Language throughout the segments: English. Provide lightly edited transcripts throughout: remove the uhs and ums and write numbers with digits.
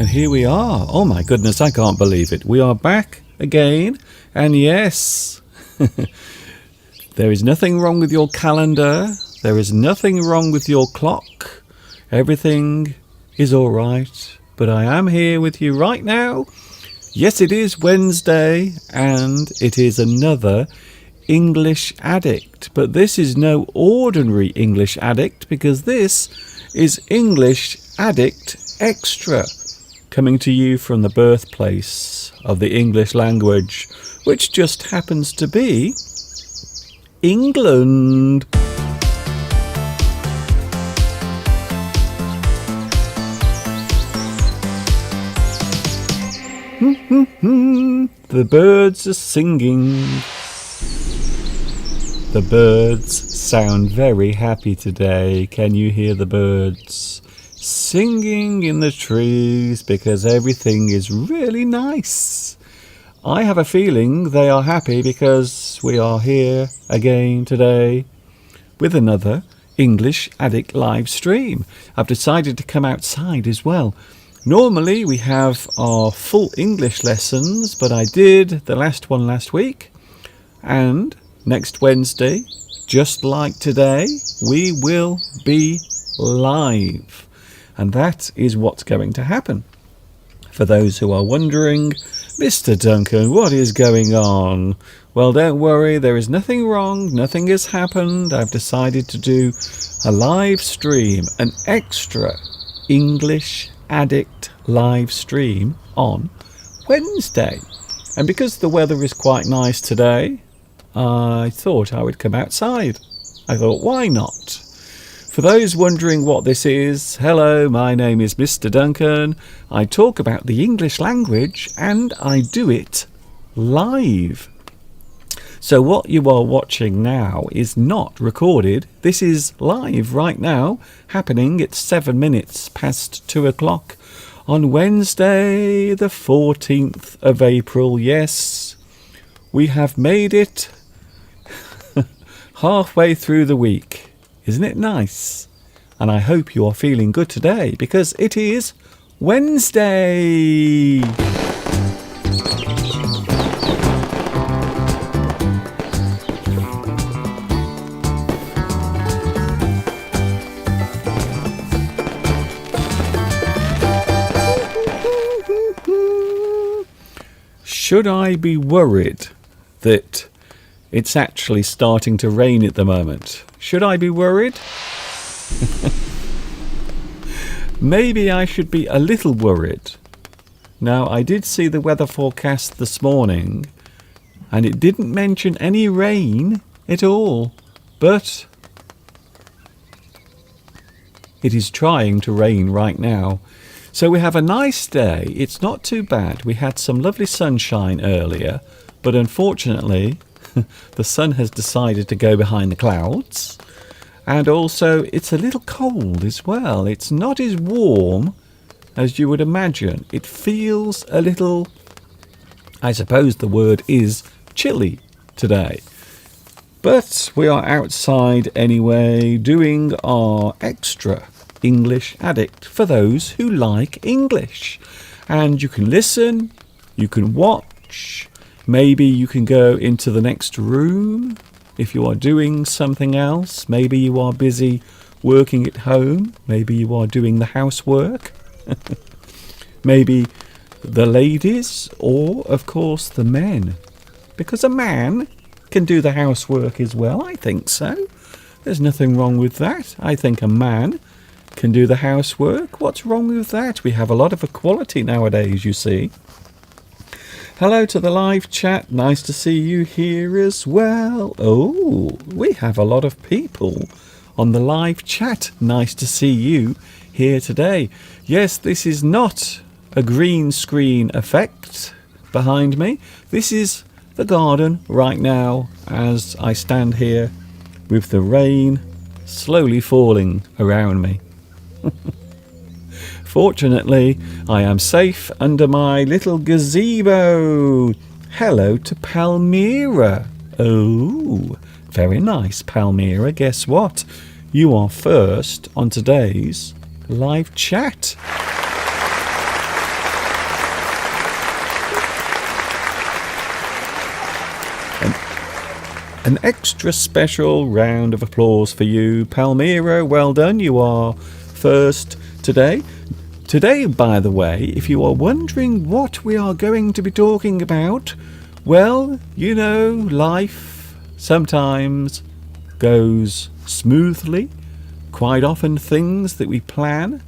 And here we are. Oh my goodness, I can't believe it. We are back again. And yes, there is nothing wrong with your calendar. There is nothing wrong with your clock. Everything is all right. But I am here with you right now. Yes, it is Wednesday, and it is another English Addict. But this is no ordinary English Addict, because this is English Addict Extra, coming to you from the birthplace of the English language, which just happens to be England. The birds are singing. The birds sound very happy today. Can you hear the birds singing in the trees? Because everything is really nice. I have a feeling they are happy because we are here again today with another English Addict live stream. I've decided to come outside as well. Normally we have our full English lessons, but I did the last one last week, and next Wednesday, just like today, we will be live, and that is what's going to happen. For those who are wondering, Mr. Duncan, what is going on? Well, don't worry, there is nothing wrong, nothing has happened. I've decided to do a live stream, an extra English Addict live stream on Wednesday. And because the weather is quite nice today, I thought I would come outside. I thought, why not? For those wondering what this is, hello, my name is Mr. Duncan. I talk about the English language and I do it live. So what you are watching now is not recorded. This is live right now, happening at 7 minutes past 2 o'clock on Wednesday, the 14th of April. Yes, we have made it halfway through the week. Isn't it nice? And I hope you are feeling good today, because it is Wednesday. Should I be worried that it's actually starting to rain at the moment? Should I be worried? Maybe I should be a little worried. Now, I did see the weather forecast this morning, and it didn't mention any rain at all, but it is trying to rain right now. So we have a nice day. It's not too bad. We had some lovely sunshine earlier, but unfortunately the sun has decided to go behind the clouds. And also it's a little cold as well. It's not as warm as you would imagine. It feels a little, I suppose the word is chilly today. But we are outside anyway, doing our extra English Addict for those who like English. And you can listen, you can watch, maybe you can go into the next room if you are doing something else. Maybe you are busy working at home, maybe you are doing the housework. Maybe the ladies, or of course the men, because a man can do the housework as well. I think so. There's nothing wrong with that. I think a man can do the housework. What's wrong with that? We have a lot of equality nowadays, you see. Hello to the live chat. Nice to see you here as well. Oh, we have a lot of people on the live chat. Nice to see you here today. Yes, this is not a green screen effect behind me. This is the garden right now as I stand here with the rain slowly falling around me. Fortunately, I am safe under my little gazebo. Hello to Palmyra. Oh, very nice, Palmyra. Guess what? You are first on today's live chat. An extra special round of applause for you, Palmyra. Well done. You are first today. Today, by the way, if you are wondering what we are going to be talking about, well, you know, life sometimes goes smoothly. Quite often things that we plan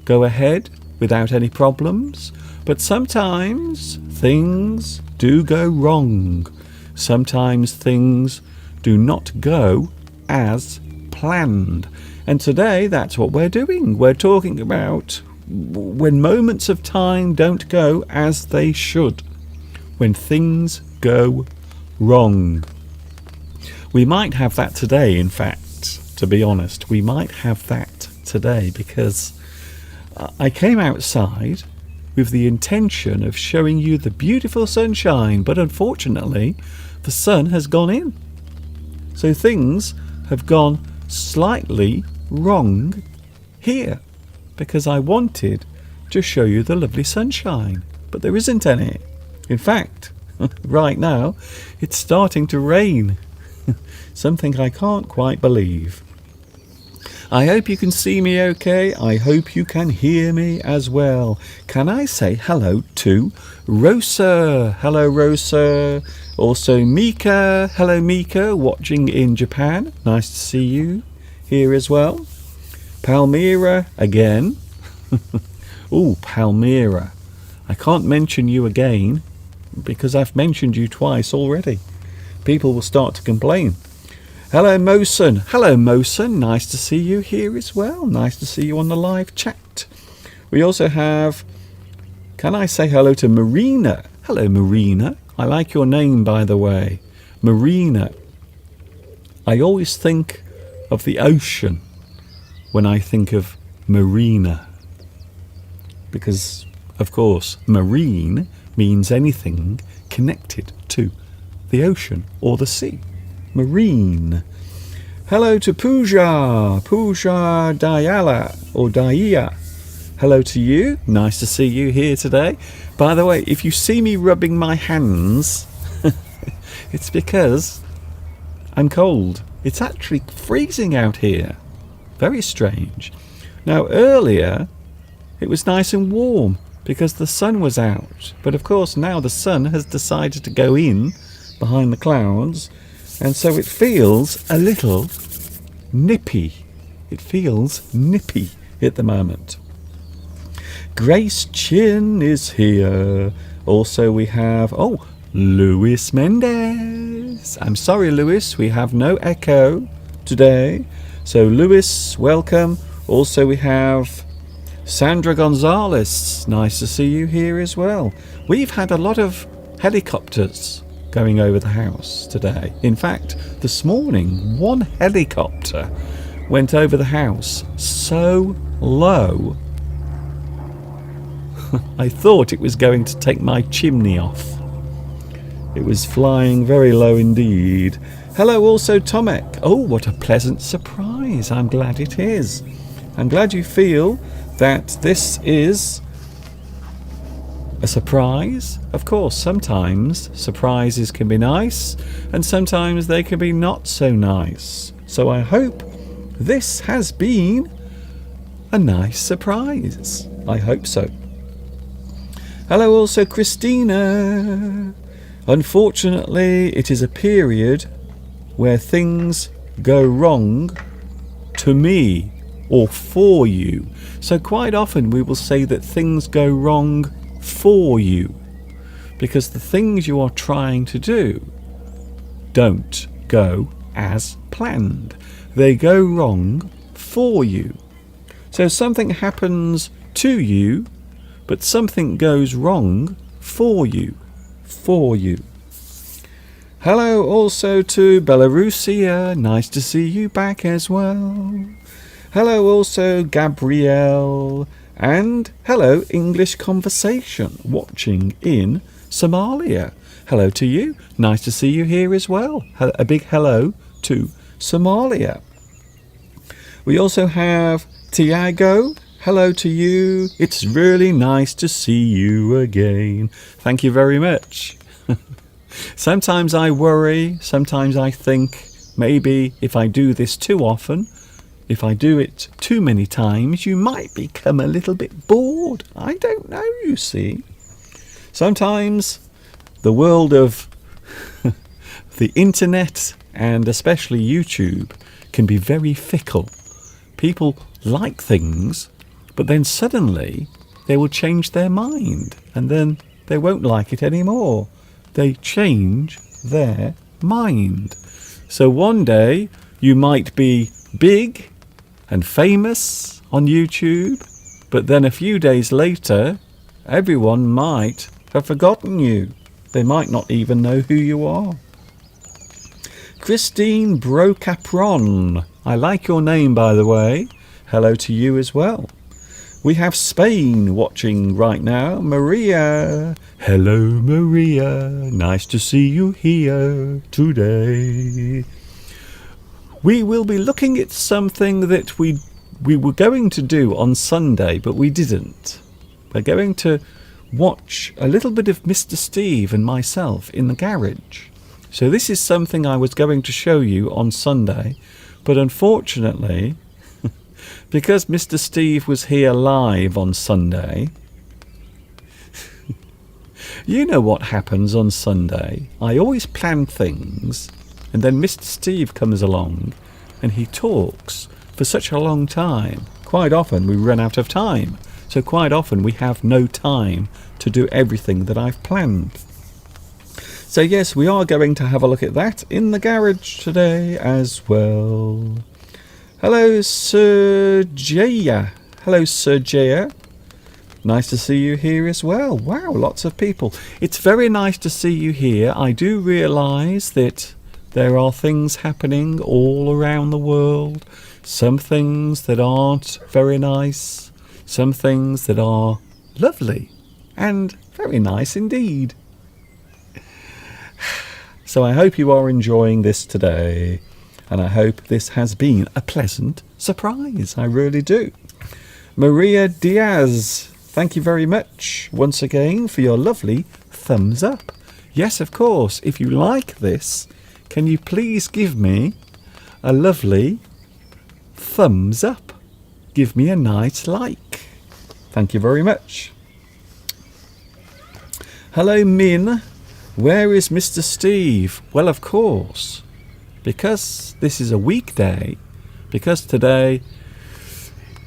go ahead without any problems. But sometimes things do go wrong. Sometimes things do not go as planned. And today that's what we're doing. We're talking about when moments of time don't go as they should. When things go wrong. We might have that today, in fact, to be honest. We might have that today because I came outside with the intention of showing you the beautiful sunshine, but unfortunately the sun has gone in. So things have gone slightly wrong here because I wanted to show you the lovely sunshine, but there isn't any. In fact, right now it's starting to rain. Something I can't quite believe. I hope you can see me okay. I hope you can hear me as well. Can I say hello to Rosa? Hello, Rosa. Also, Mika. Hello, Mika, watching in Japan. Nice to see you here as well. Palmyra again. Oh, Palmyra. I can't mention you again because I've mentioned you twice already. People will start to complain. Hello, Mosen. Hello, Mosen. Nice to see you here as well. Nice to see you on the live chat. We also have, can I say hello to Marina? Hello, Marina. I like your name, by the way. Marina. I always think of the ocean when I think of marina. Because, of course, marine means anything connected to the ocean or the sea. Marine. Hello to Pooja Dayala or Daya. Hello to you. Nice to see you here today. By the way, if you see me rubbing my hands, it's because I'm cold. It's actually freezing out here. Very strange. Now earlier it was nice and warm because the sun was out. But of course now the sun has decided to go in behind the clouds. And so it feels a little nippy. It feels nippy at the moment. Grace Chin is here. Also we have, Luis Mendez. I'm sorry, Luis, we have no echo today. So Luis, welcome. Also we have Sandra Gonzalez. Nice to see you here as well. We've had a lot of helicopters going over the house today. In fact, this morning, one helicopter went over the house so low, I thought it was going to take my chimney off. It was flying very low indeed. Hello also, Tomek. Oh, what a pleasant surprise. I'm glad it is. I'm glad you feel that this is a surprise. Of course, sometimes surprises can be nice and sometimes they can be not so nice. So I hope this has been a nice surprise. I hope so. Hello also, Christina. Unfortunately, it is a period where things go wrong to me or for you. So quite often we will say that things go wrong for you because the things you are trying to do don't go as planned. They go wrong for you. So something happens to you, but something goes wrong for you. For you. Hello also to Belarusia. Nice to see you back as well. Hello also Gabrielle. And hello English Conversation watching in Somalia. Hello to you. Nice to see you here as well. A big hello to Somalia. We also have Tiago. Hello to you. It's really nice to see you again. Thank you very much. Sometimes I worry, sometimes I think maybe if I do this too often, if I do it too many times, you might become a little bit bored. I don't know, you see. Sometimes the world of the internet and especially YouTube can be very fickle. People like things, but then suddenly they will change their mind and then they won't like it anymore. They change their mind. So one day you might be big and famous on YouTube, but then a few days later everyone might have forgotten you. They might not even know who you are. Christine Brocapron. I like your name, by the way. Hello to you as well. We have Spain watching right now. Maria. Hello, Maria. Nice to see you here today. We will be looking at something that we were going to do on Sunday, but we didn't. We're going to watch a little bit of Mr. Steve and myself in the garage. So this is something I was going to show you on Sunday, but unfortunately, because Mr. Steve was here live on Sunday, you know what happens on Sunday. I always plan things, and then Mr. Steve comes along, and he talks for such a long time. Quite often we run out of time, so quite often we have no time to do everything that I've planned. So yes, we are going to have a look at that in the garage today as well. Hello, Sir Jaya. Hello, Sir Jaya. Nice to see you here as well. Wow, lots of people. It's very nice to see you here. I do realise that there are things happening all around the world. Some things that aren't very nice. Some things that are lovely and very nice indeed. So I hope you are enjoying this today, and I hope this has been a pleasant surprise. I really do. Maria Diaz, thank you very much once again for your lovely thumbs up. Yes, of course, if you like this, can you please give me a lovely thumbs up? Give me a nice like. Thank you very much. Hello, Min. Where is Mr. Steve? Well, of course, because this is a weekday, because today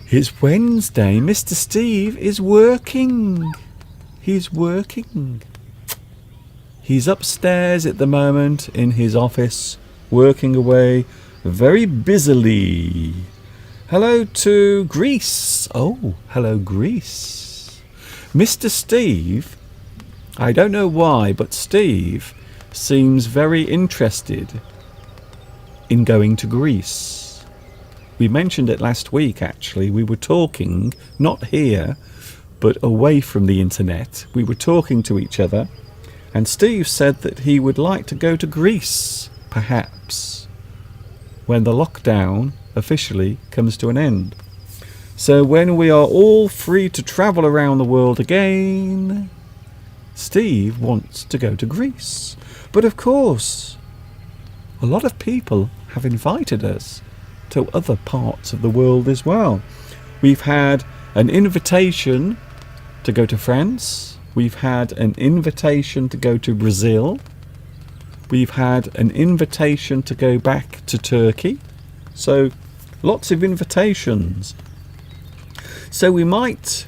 is Wednesday, Mr. Steve is working. He's working. He's upstairs at the moment in his office, working away very busily. Hello to Greece. Oh, hello, Greece. Mr. Steve, I don't know why, but Steve seems very interested in going to Greece. We mentioned it last week, actually. We were talking, not here, but away from the internet. We were talking to each other, and Steve said that he would like to go to Greece, perhaps, when the lockdown officially comes to an end. So when we are all free to travel around the world again, Steve wants to go to Greece. But of course, a lot of people have invited us to other parts of the world as well. We've had an invitation to go to France. We've had an invitation to go to Brazil. We've had an invitation to go back to Turkey. So lots of invitations. So we might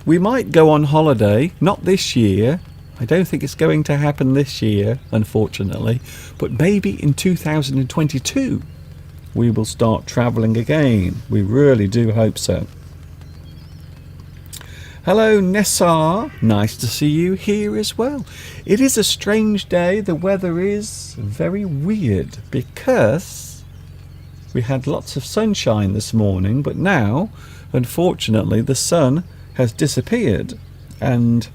go on holiday, not this year. I don't think it's going to happen this year, unfortunately, but maybe in 2022 we will start travelling again. We really do hope so. Hello, Nessar. Nice to see you here as well. It is a strange day. The weather is very weird because we had lots of sunshine this morning, but now, unfortunately, the sun has disappeared and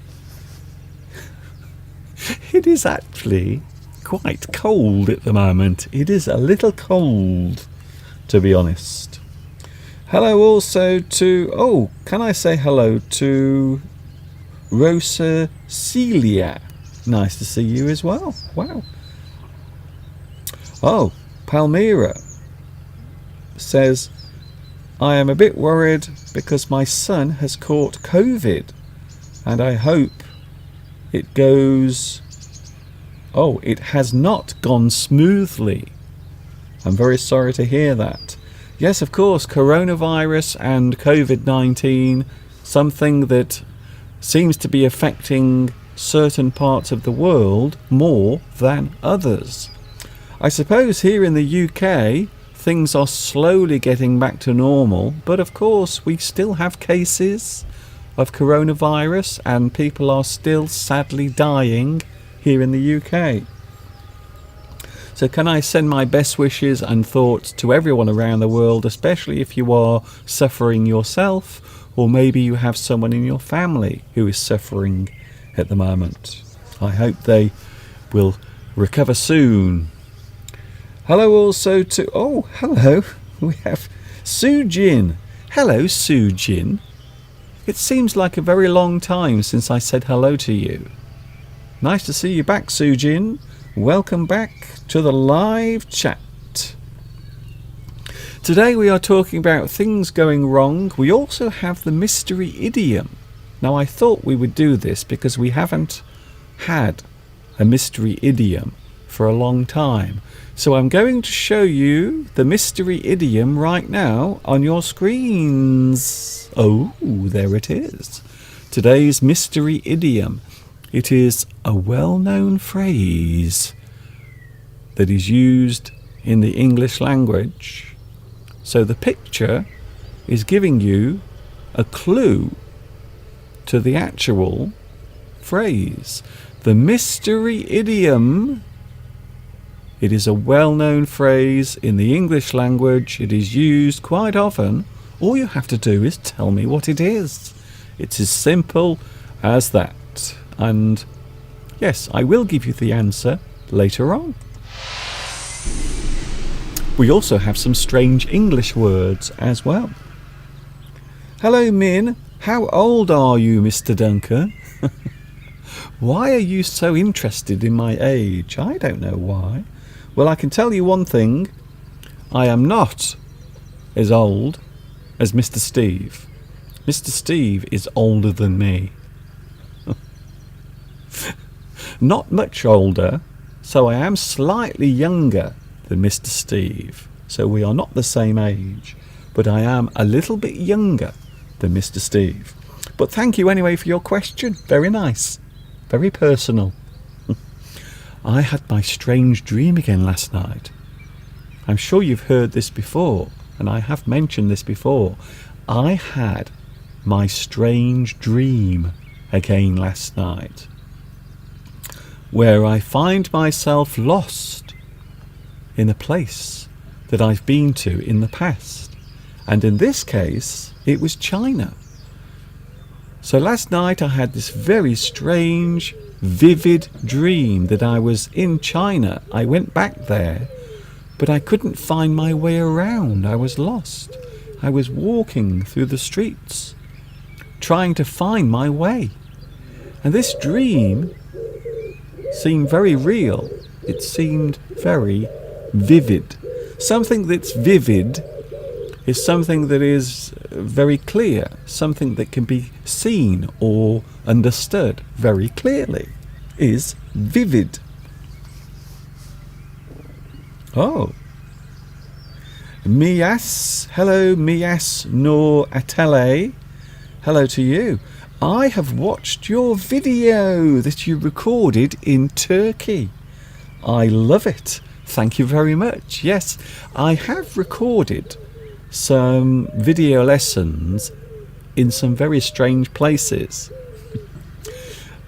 it is actually quite cold at the moment. It is a little cold, to be honest. Hello also to, oh, can I say hello to Rosa Celia? Nice to see you as well. Wow. Oh, Palmyra says, I am a bit worried because my son has caught COVID and I hope it goes... Oh, it has not gone smoothly. I'm very sorry to hear that. Yes, of course, coronavirus and COVID-19, something that seems to be affecting certain parts of the world more than others. I suppose here in the UK, things are slowly getting back to normal, but of course we still have cases of coronavirus and people are still sadly dying here in the UK. So can I send my best wishes and thoughts to everyone around the world, especially if you are suffering yourself, or maybe you have someone in your family who is suffering at the moment. I hope they will recover soon. Hello also to... Oh, hello. We have Sujin. Hello, Sujin. It seems like a very long time since I said hello to you. Nice to see you back, Sujin. Welcome back to the live chat. Today we are talking about things going wrong. We also have the mystery idiom. Now I thought we would do this because we haven't had a mystery idiom for a long time. So I'm going to show you the mystery idiom right now on your screens. Oh, there it is. Today's mystery idiom. It is a well-known phrase that is used in the English language. So the picture is giving you a clue to the actual phrase. The mystery idiom. It is a well-known phrase in the English language. It is used quite often. All you have to do is tell me what it is. It's as simple as that. And yes, I will give you the answer later on. We also have some strange English words as well. Hello, Min. How old are you, Mr. Duncan? Why are you so interested in my age? I don't know why. Well, I can tell you one thing. I am not as old as Mr. Steve. Mr. Steve is older than me. Not much older, so I am slightly younger than Mr. Steve. So we are not the same age, but I am a little bit younger than Mr. Steve. But thank you anyway for your question. Very nice. Very personal. I had my strange dream again last night. I'm sure you've heard this before, and I have mentioned this before. I had my strange dream again last night, where I find myself lost in a place that I've been to in the past. And in this case, it was China. So last night I had this very strange, vivid dream that I was in China. I went back there, but I couldn't find my way around. I was lost. I was walking through the streets, trying to find my way. And this dream seemed very real. It seemed very vivid. Something that's vivid is something that is very clear, something that can be seen or understood very clearly is vivid. Oh. Mias, hello Mias Noor Atele. Hello to you. I have watched your video that you recorded in Turkey. I love it. Thank you very much. Yes, I have recorded some video lessons in some very strange places.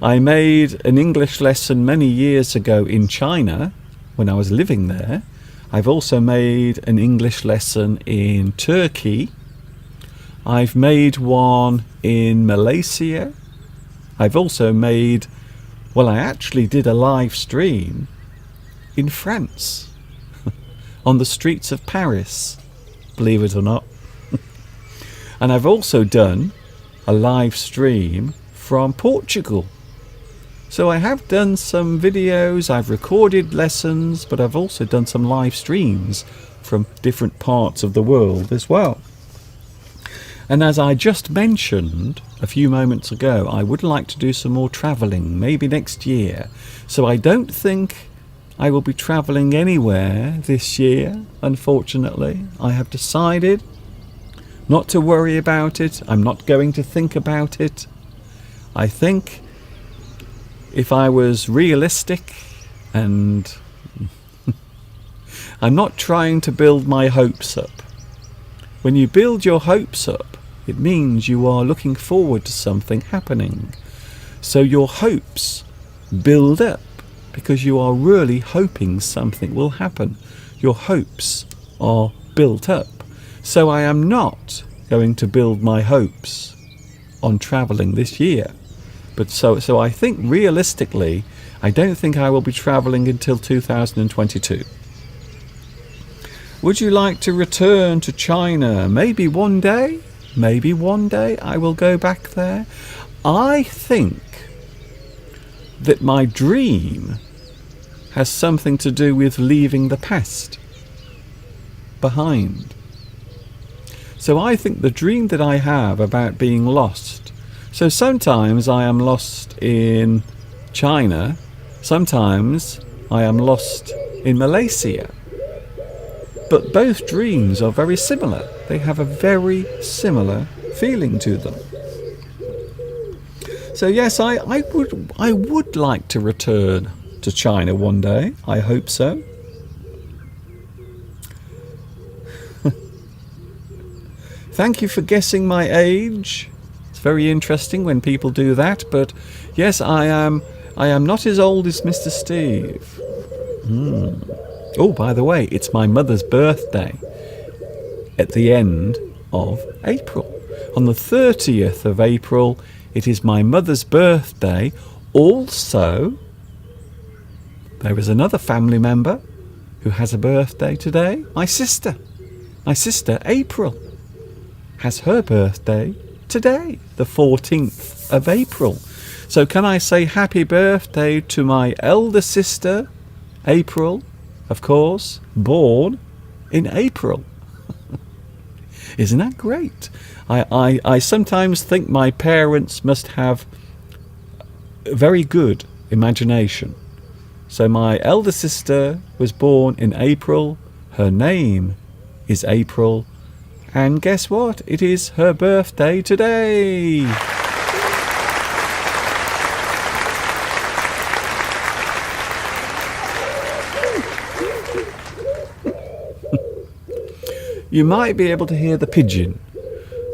I made an English lesson many years ago in China when I was living there. I've also made an English lesson in Turkey. I've made one in Malaysia. I've also made, well, I actually did a live stream in France on the streets of Paris, believe it or not. And I've also done a live stream from Portugal. So I have done some videos, I've recorded lessons, but I've also done some live streams from different parts of the world as well. And as I just mentioned a few moments ago, I would like to do some more travelling, maybe next year. So I don't think I will be travelling anywhere this year, unfortunately. I have decided not to worry about it. I'm not going to think about it. I think if I was realistic, and I'm not trying to build my hopes up. When you build your hopes up, it means you are looking forward to something happening. So your hopes build up because you are really hoping something will happen. Your hopes are built up. So I am not going to build my hopes on travelling this year. But so I think realistically, I don't think I will be travelling until 2022. Would you like to return to China? Maybe one day. Maybe one day I will go back there. I think that my dream has something to do with leaving the past behind. So I think the dream that I have about being lost. So sometimes I am lost in China. Sometimes I am lost in Malaysia. But both dreams are very similar. They have a very similar feeling to them. So yes, I would like to return to China one day. I hope so. Thank you for guessing my age. It's very interesting when people do that. But yes, I am not as old as Mr. Steve. Oh, by the way, it's my mother's birthday at the end of April. On the 30th of April, it is my mother's birthday. Also, there is another family member who has a birthday today. My sister. My sister, April, has her birthday today, the 14th of April. So can I say happy birthday to my elder sister, April? Of course, born in April. Isn't that great? I sometimes think my parents must have a very good imagination. So my elder sister was born in April. Her name is April. And guess what? It is her birthday today. You might be able to hear the pigeon.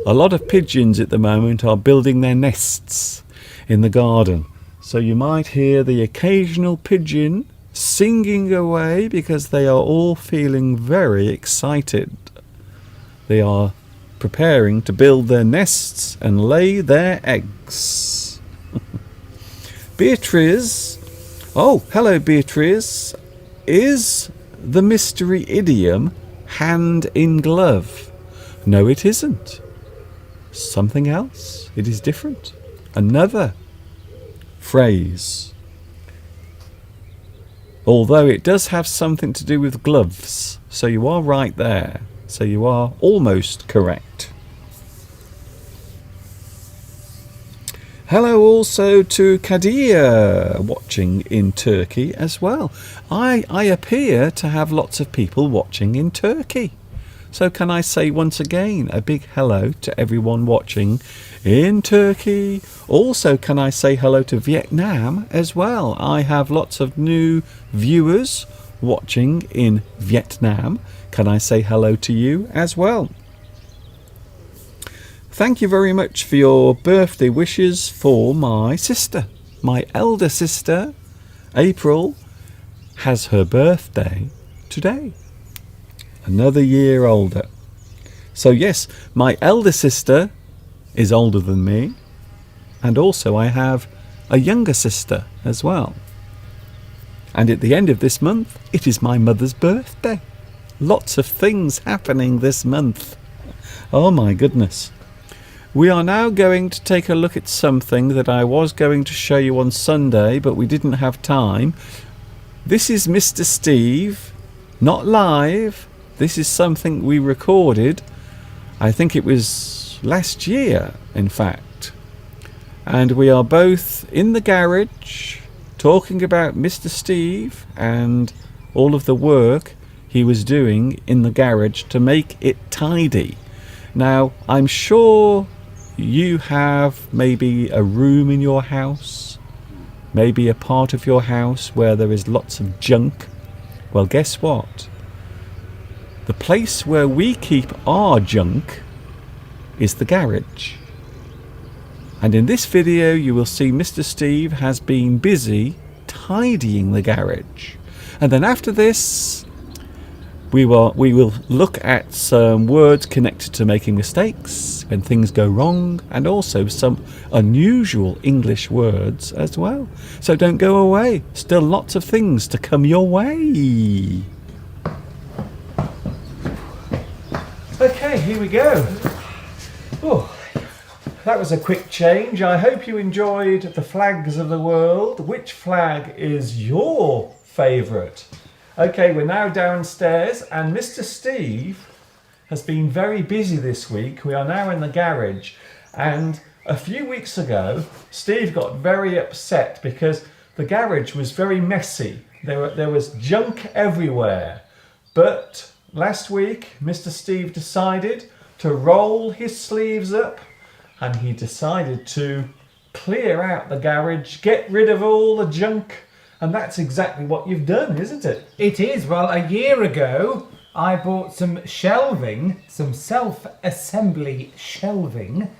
A lot of pigeons at the moment are building their nests in the garden. So you might hear the occasional pigeon singing away because they are all feeling very excited. They are preparing to build their nests and lay their eggs. Beatrice. Oh, hello Beatrice. Is the mystery idiom hand in glove? No, it isn't. Something else. It is different. Another phrase. Although it does have something to do with gloves. So you are right there. So you are almost correct. Hello also to Kadir watching in Turkey as well. I appear to have lots of people watching in Turkey. So can I say once again a big hello to everyone watching in Turkey. Also can I say hello to Vietnam as well. I have lots of new viewers watching in Vietnam. Can I say hello to you as well? Thank you very much for your birthday wishes for my sister. My elder sister, April, has her birthday today. Another year older. So yes, my elder sister is older than me. And also I have a younger sister as well. And at the end of this month, it is my mother's birthday. Lots of things happening this month. Oh my goodness. We are now going to take a look at something that I was going to show you on Sunday, but we didn't have time. This is Mr. Steve, not live. This is something we recorded. I think it was last year, in fact. And we are both in the garage talking about Mr. Steve and all of the work he was doing in the garage to make it tidy. Now, I'm sure you have maybe a room in your house, maybe a part of your house where there is lots of junk. Well, guess what? The place where we keep our junk is the garage. And in this video you will see Mr. Steve has been busy tidying the garage. And then after this we will look at some words connected to making mistakes when things go wrong, and also some unusual English words as well. So don't go away, still lots of things to come your way. Okay, here we go. Oh, that was a quick change. I hope you enjoyed the flags of the world. Which flag is your favourite? Okay, we're now downstairs and Mr. Steve has been very busy this week. We are now in the garage, and a few weeks ago Steve got very upset because the garage was very messy. There was junk everywhere. But last week Mr. Steve decided to roll his sleeves up and he decided to clear out the garage, get rid of all the junk. And that's exactly what you've done, isn't it? It is. Well, a year ago, I bought some shelving, some self-assembly shelving.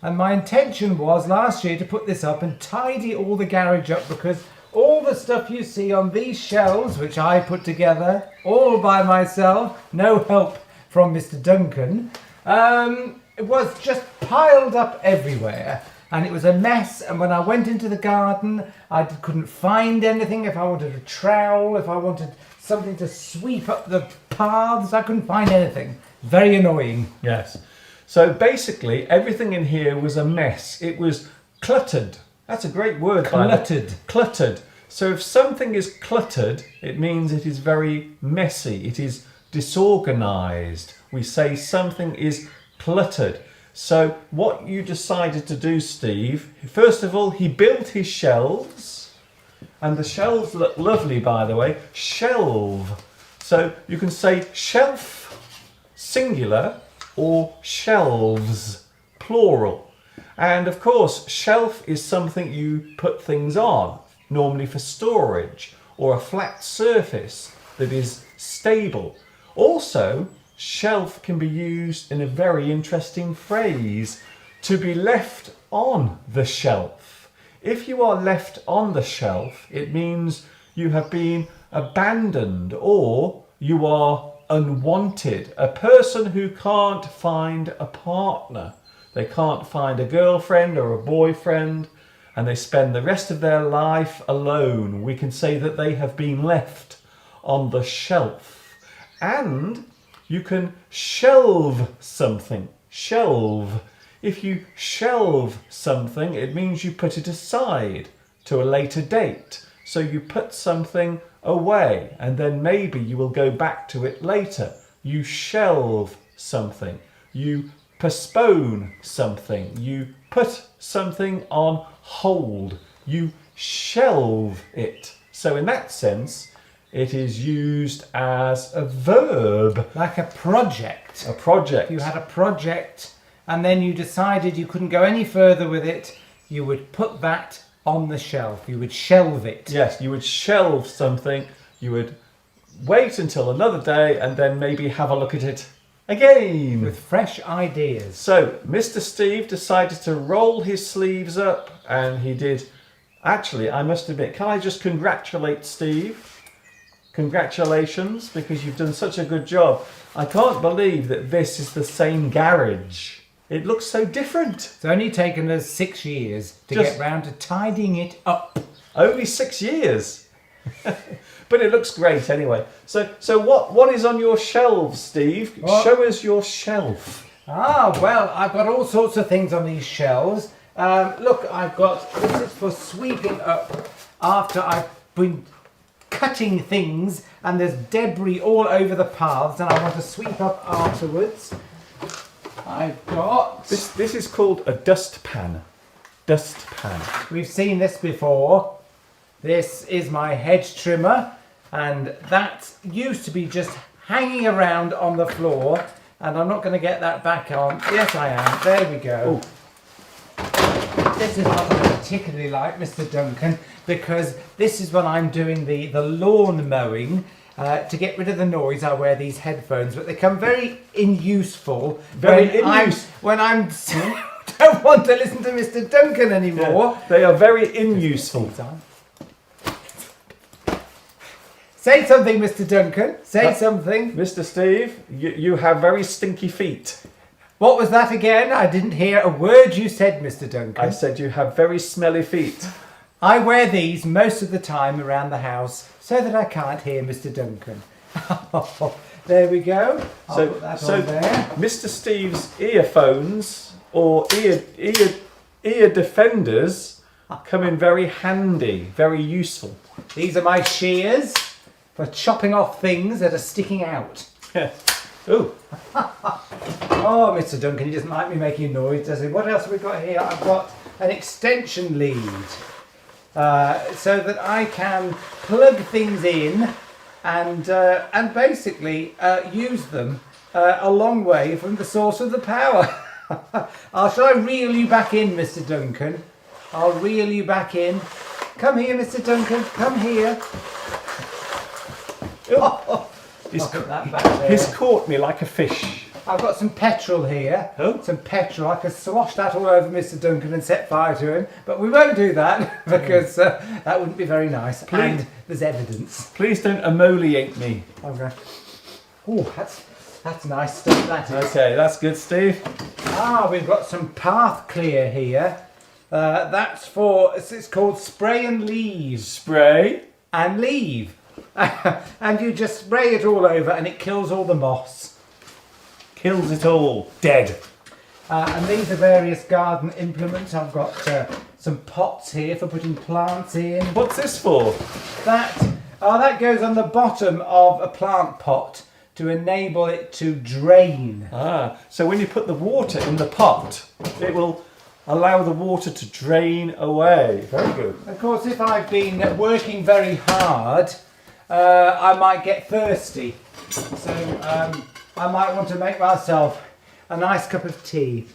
And my intention was last year to put this up and tidy all the garage up, because all the stuff you see on these shelves, which I put together all by myself, no help from Mr. Duncan, it was just piled up everywhere. And it was a mess, and when I went into the garden, I couldn't find anything. If I wanted a trowel, if I wanted something to sweep up the paths, I couldn't find anything. Very annoying. Yes. So basically, everything in here was a mess. It was cluttered. That's a great word. Cluttered. Cluttered. So if something is cluttered, it means it is very messy. It is disorganized. We say something is cluttered. So what you decided to do, Steve, first of all, he built his shelves, and the shelves look lovely, by the way. Shelve. So you can say shelf, singular, or shelves, plural. And of course, shelf is something you put things on, normally for storage, or a flat surface that is stable. Also, shelf can be used in a very interesting phrase, to be left on the shelf. If you are left on the shelf, it means you have been abandoned or you are unwanted. A person who can't find a partner, they can't find a girlfriend or a boyfriend, and they spend the rest of their life alone. We can say that they have been left on the shelf. And you can shelve something. Shelve. If you shelve something, it means you put it aside to a later date. So you put something away, and then maybe you will go back to it later. You shelve something. You postpone something. You put something on hold. You shelve it. So in that sense, it is used as a verb. Like a project. A project. If you had a project and then you decided you couldn't go any further with it, you would put that on the shelf. You would shelve it. Yes, you would shelve something. You would wait until another day and then maybe have a look at it again. With fresh ideas. So, Mr. Steve decided to roll his sleeves up, and he did. Actually, I must admit, can I just congratulate Steve? Congratulations, because you've done such a good job. I can't believe that this is the same garage. It looks so different. It's only taken us 6 years to Just- get round to tidying it up. Only 6 years. But it looks great anyway. So what is on your shelves, Steve? What? Show us your shelf. Ah, well, I've got all sorts of things on these shelves. Look, this is for sweeping up after I've been cutting things and there's debris all over the paths and I want to sweep up afterwards. I've got... This is called a dustpan. Dustpan. We've seen this before. This is my hedge trimmer, and that used to be just hanging around on the floor, and I'm not going to get that back on. Yes, I am. There we go. Ooh. This is what I particularly like, Mr. Duncan, because this is when I'm doing the lawn mowing. To get rid of the noise, I wear these headphones, but they come very unuseful when I don't want to listen to Mr. Duncan anymore. Yeah, they are very unuseful. Say something, Mr. Duncan. Say something. Mr. Steve, you have very stinky feet. What was that again? I didn't hear a word you said, Mr. Duncan. I said you have very smelly feet. I wear these most of the time around the house so that I can't hear Mr. Duncan. There we go. I'll put that on there. Mr. Steve's earphones or ear defenders come in very handy, very useful. These are my shears for chopping off things that are sticking out. Ooh. Oh, Mr. Duncan, he doesn't like me making noise, does he? What else have we got here? I've got an extension lead so that I can plug things in and basically use them a long way from the source of the power. Shall I reel you back in, Mr. Duncan? I'll reel you back in. Come here, Mr. Duncan. Come here. He's caught me like a fish. I've got some petrol here. Oh? Some petrol. I could slosh that all over Mr. Duncan and set fire to him, but we won't do that because that wouldn't be very nice. And there's evidence. Please don't emoliate me. Okay. Oh, that's nice stuff. That is. Okay, that's good, Steve. We've got some path clear here. That's for, it's called spray and leave. Spray and leave. And you just spray it all over and it kills all the moss. Kills it all. Dead. And these are various garden implements. I've got some pots here for putting plants in. What's this for? That goes on the bottom of a plant pot to enable it to drain. So when you put the water in the pot, it will allow the water to drain away. Very good. Of course, if I've been working very hard, I might get thirsty. So I might want to make myself a nice cup of tea.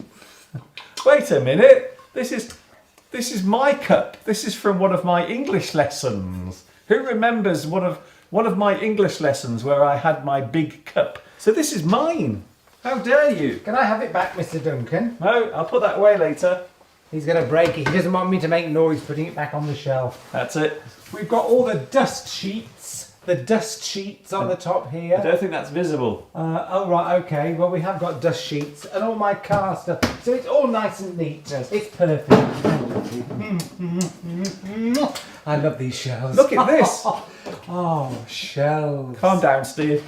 Wait a minute. This is my cup. This is from one of my English lessons. Who remembers one of my English lessons where I had my big cup? So this is mine. How dare you? Can I have it back, Mr. Duncan? No, I'll put that away later. He's going to break it. He doesn't want me to make noise putting it back on the shelf. That's it. We've got all the dust sheets. The dust sheets on the top here. I don't think that's visible. Oh, right, okay. Well, we have got dust sheets and all my car stuff. So it's all nice and neat. Yes. It's perfect. I love these shelves. Look at this. Oh, shelves. Calm down, Steve.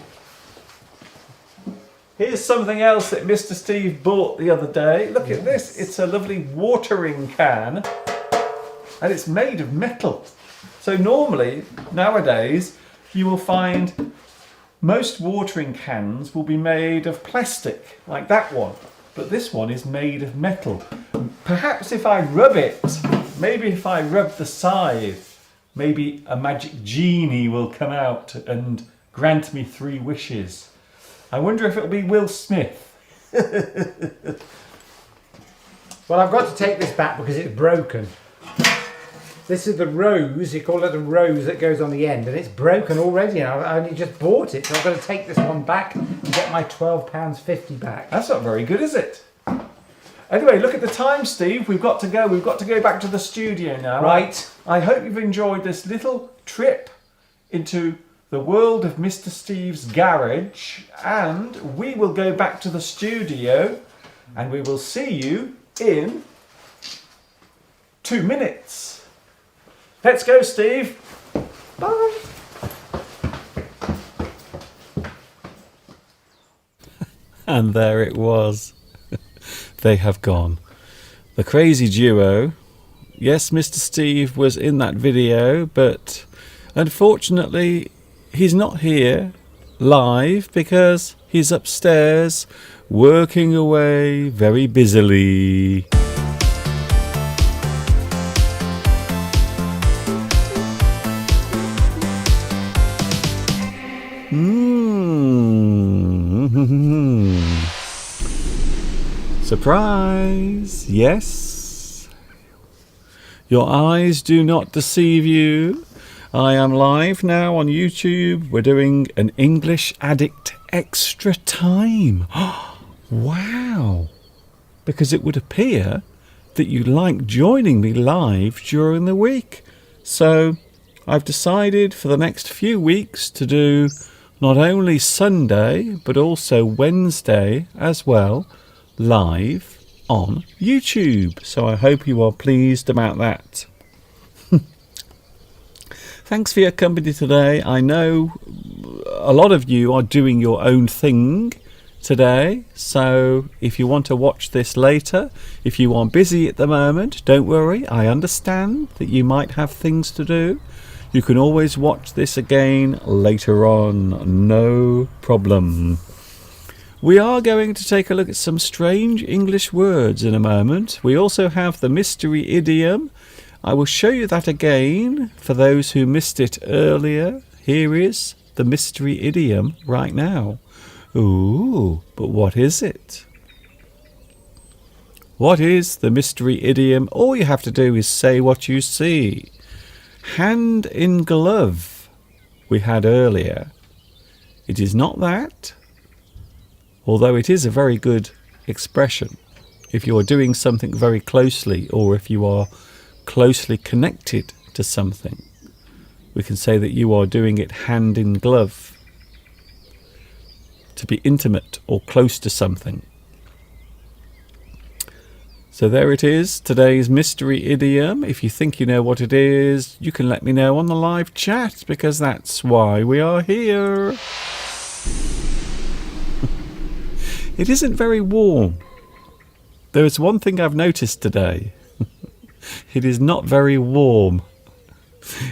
Here's something else that Mr. Steve bought the other day. Look at this. It's a lovely watering can. And it's made of metal. So normally, nowadays, you will find most watering cans will be made of plastic, like that one. But this one is made of metal. Perhaps if I rub it, maybe if I rub the side, maybe a magic genie will come out and grant me 3 wishes. I wonder if it'll be Will Smith. Well, I've got to take this back because it's broken. This is the rose, you call it a rose that goes on the end, and it's broken already. I only just bought it, so I've got to take this one back and get my £12.50 back. That's not very good, is it? Anyway, look at the time, Steve. We've got to go. We've got to go back to the studio now. Right. I hope you've enjoyed this little trip into the world of Mr. Steve's garage, and we will go back to the studio, and we will see you in 2 minutes. Let's go, Steve. Bye. And there it was. they have gone. The crazy duo. Yes, Mr. Steve was in that video, but unfortunately he's not here live because he's upstairs working away very busily. Surprise! Yes. Your eyes do not deceive you. I am live now on YouTube. We're doing an English Addict Extra Time. Wow! Because it would appear that you like joining me live during the week. So I've decided for the next few weeks to do not only Sunday but also Wednesday as well, live on YouTube. So I hope you are pleased about that. Thanks for your company today. I know a lot of you are doing your own thing today, so if you want to watch this later, if you are busy at the moment, don't worry. I understand that you might have things to do. You can always watch this again later on, no problem. We are going to take a look at some strange English words in a moment. We also have the mystery idiom. I will show you that again for those who missed it earlier. Here is the mystery idiom right now. Ooh, but what is it? What is the mystery idiom? All you have to do is say what you see. Hand in glove we had earlier. It is not that. Although it is a very good expression if you are doing something very closely, or if you are closely connected to something. We can say that you are doing it hand in glove, to be intimate or close to something. So there it is, today's mystery idiom. If you think you know what it is, you can let me know on the live chat, because that's why we are here. It isn't very warm. There is one thing I've noticed today. It is not very warm.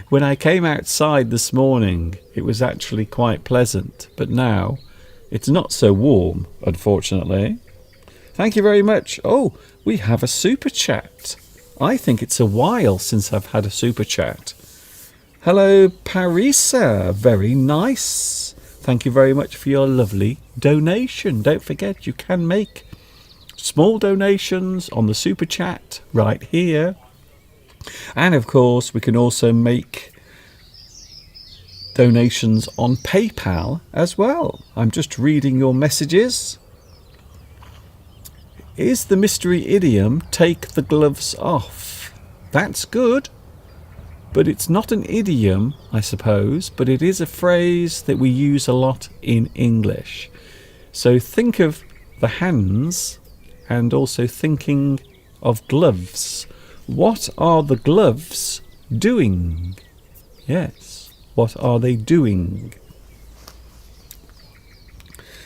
When I came outside this morning, it was actually quite pleasant, but now it's not so warm, unfortunately. Thank you very much. Oh, we have a super chat. I think it's a while since I've had a super chat. Hello, Parisa. Very nice. Thank you very much for your lovely donation. Don't forget, you can make small donations on the super chat right here. And of course, we can also make donations on PayPal as well. I'm just reading your messages. Is the mystery idiom take the gloves off? That's good. But it's not an idiom, I suppose, but it is a phrase that we use a lot in English. So think of the hands and also thinking of gloves. What are the gloves doing? Yes, what are they doing?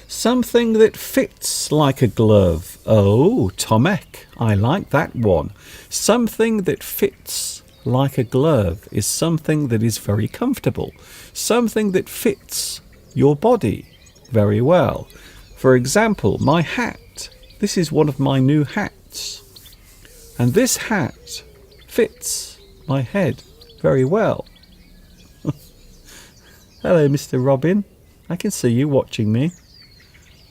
Something that fits like a glove. Oh, Tomek, I like that one. Something that fits like a glove is something that is very comfortable. Something that fits your body very well. For example, my hat. This is one of my new hats. And this hat fits my head very well. Hello, Mr. Robin. I can see you watching me.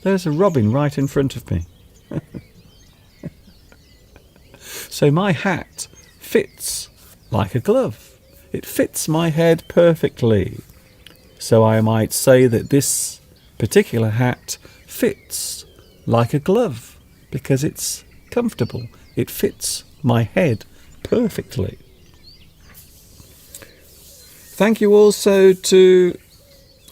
There's a robin right in front of me. So my hat fits like a glove. It fits my head perfectly. So I might say that this particular hat fits like a glove because it's comfortable. It fits my head perfectly. Thank you also to,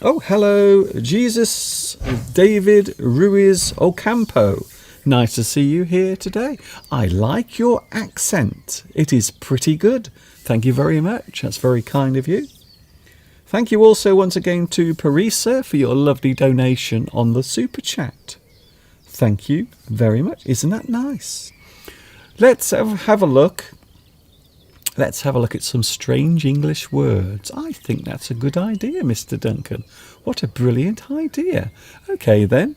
oh, hello, Jesus David Ruiz Ocampo. Nice to see you here today. I like your accent. It is pretty good. Thank you very much. That's very kind of you. Thank you also once again to Parisa for your lovely donation on the super chat. Thank you very much. Isn't that nice? Let's have a look. Let's have a look at some strange English words. I think that's a good idea, Mr. Duncan. What a brilliant idea. Okay then.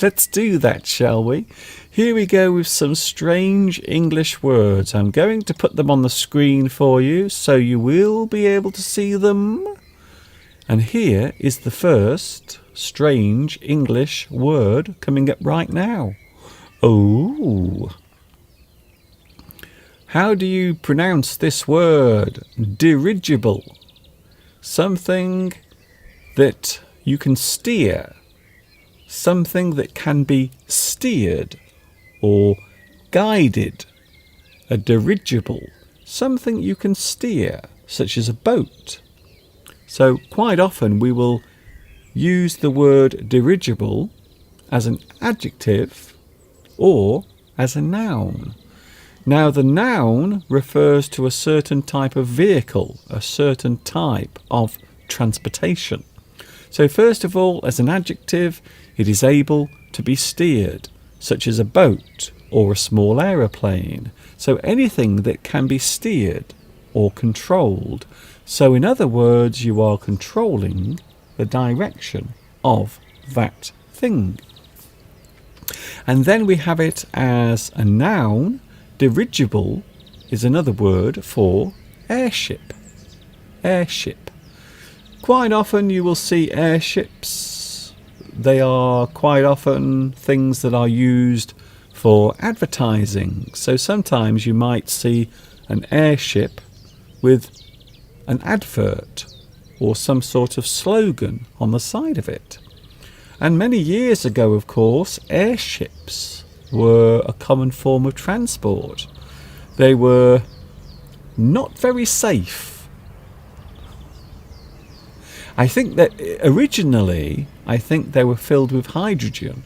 Let's do that, shall we? Here we go with some strange English words. I'm going to put them on the screen for you so you will be able to see them. And here is the first strange English word coming up right now. Oh. How do you pronounce this word? Dirigible. Something that you can steer. Something that can be steered or guided. A dirigible. Something you can steer, such as a boat. So quite often we will use the word dirigible as an adjective or as a noun. Now the noun refers to a certain type of vehicle, a certain type of transportation. So first of all, as an adjective, it is able to be steered, such as a boat or a small aeroplane. So anything that can be steered or controlled. So in other words, you are controlling the direction of that thing. And then we have it as a noun. Dirigible is another word for airship. Airship. Quite often you will see airships. They are quite often things that are used for advertising. So sometimes you might see an airship with an advert or some sort of slogan on the side of it. And many years ago, of course, airships were a common form of transport. They were not very safe. I think that originally, they were filled with hydrogen,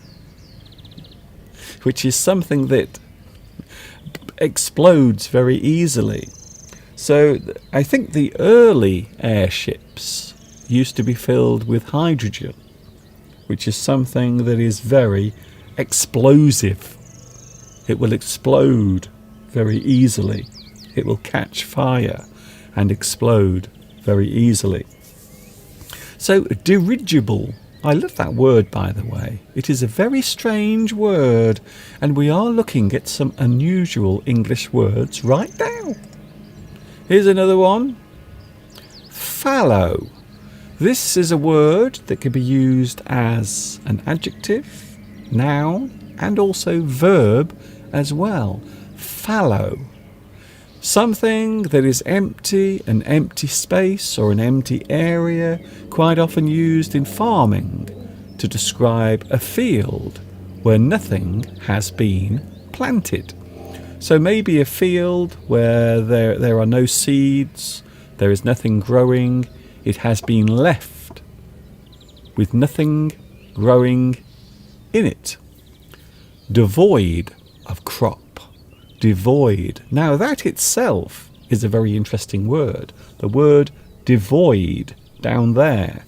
which is something that explodes very easily. So I think the early airships used to be filled with hydrogen, which is something that is very explosive. It will explode very easily. It will catch fire and explode very easily. So dirigible, I love that word, by the way. It is a very strange word, and we are looking at some unusual English words right now. Here's another one. Fallow. This is a word that can be used as an adjective, noun, and also verb as well. Fallow. Something that is empty, an empty space or an empty area, quite often used in farming to describe a field where nothing has been planted. So maybe a field where there are no seeds, there is nothing growing, it has been left with nothing growing in it. Devoid of crop. Devoid. Now that itself is a very interesting word. The word devoid down there.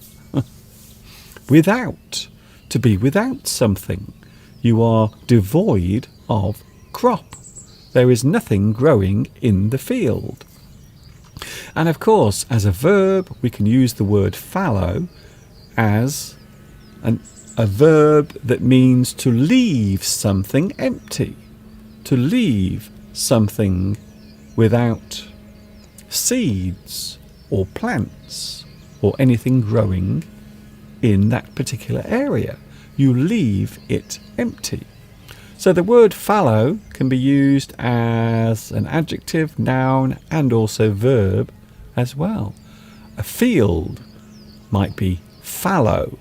Without. To be without something. You are devoid of crop. There is nothing growing in the field. And of course, as a verb, we can use the word fallow as a verb that means to leave something empty. To leave something without seeds or plants or anything growing in that particular area. You leave it empty. So the word fallow can be used as an adjective, noun, and also verb as well. A field might be fallow.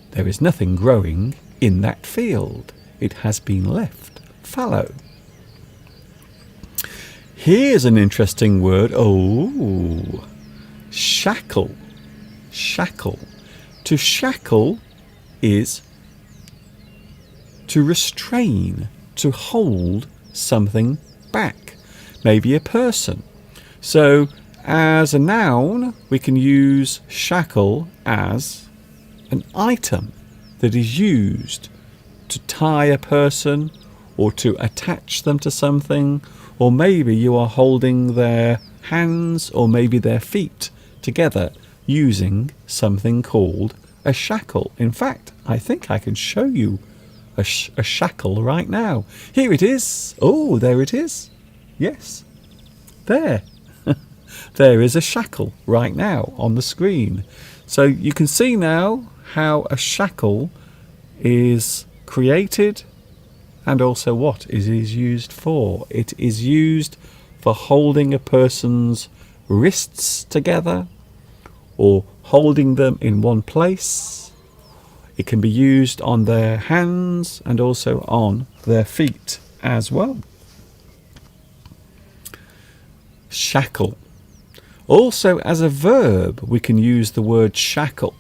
There is nothing growing in that field. It has been left fallow. Here's an interesting word. Oh, shackle. Shackle. To shackle is to restrain, to hold something back. Maybe a person. So as a noun, we can use shackle as an item. that is used to tie a person or to attach them to something, or maybe you are holding their hands or maybe their feet together using something called a shackle. In fact, I think I can show you a shackle right now. Here it is. Oh, there it is. Yes, there. There is a shackle right now on the screen. So you can see now how a shackle is created and also what it is used for. It is used for holding a person's wrists together or holding them in one place. It can be used on their hands and also on their feet as well. Shackle. Also, as a verb, we can use the word shackle.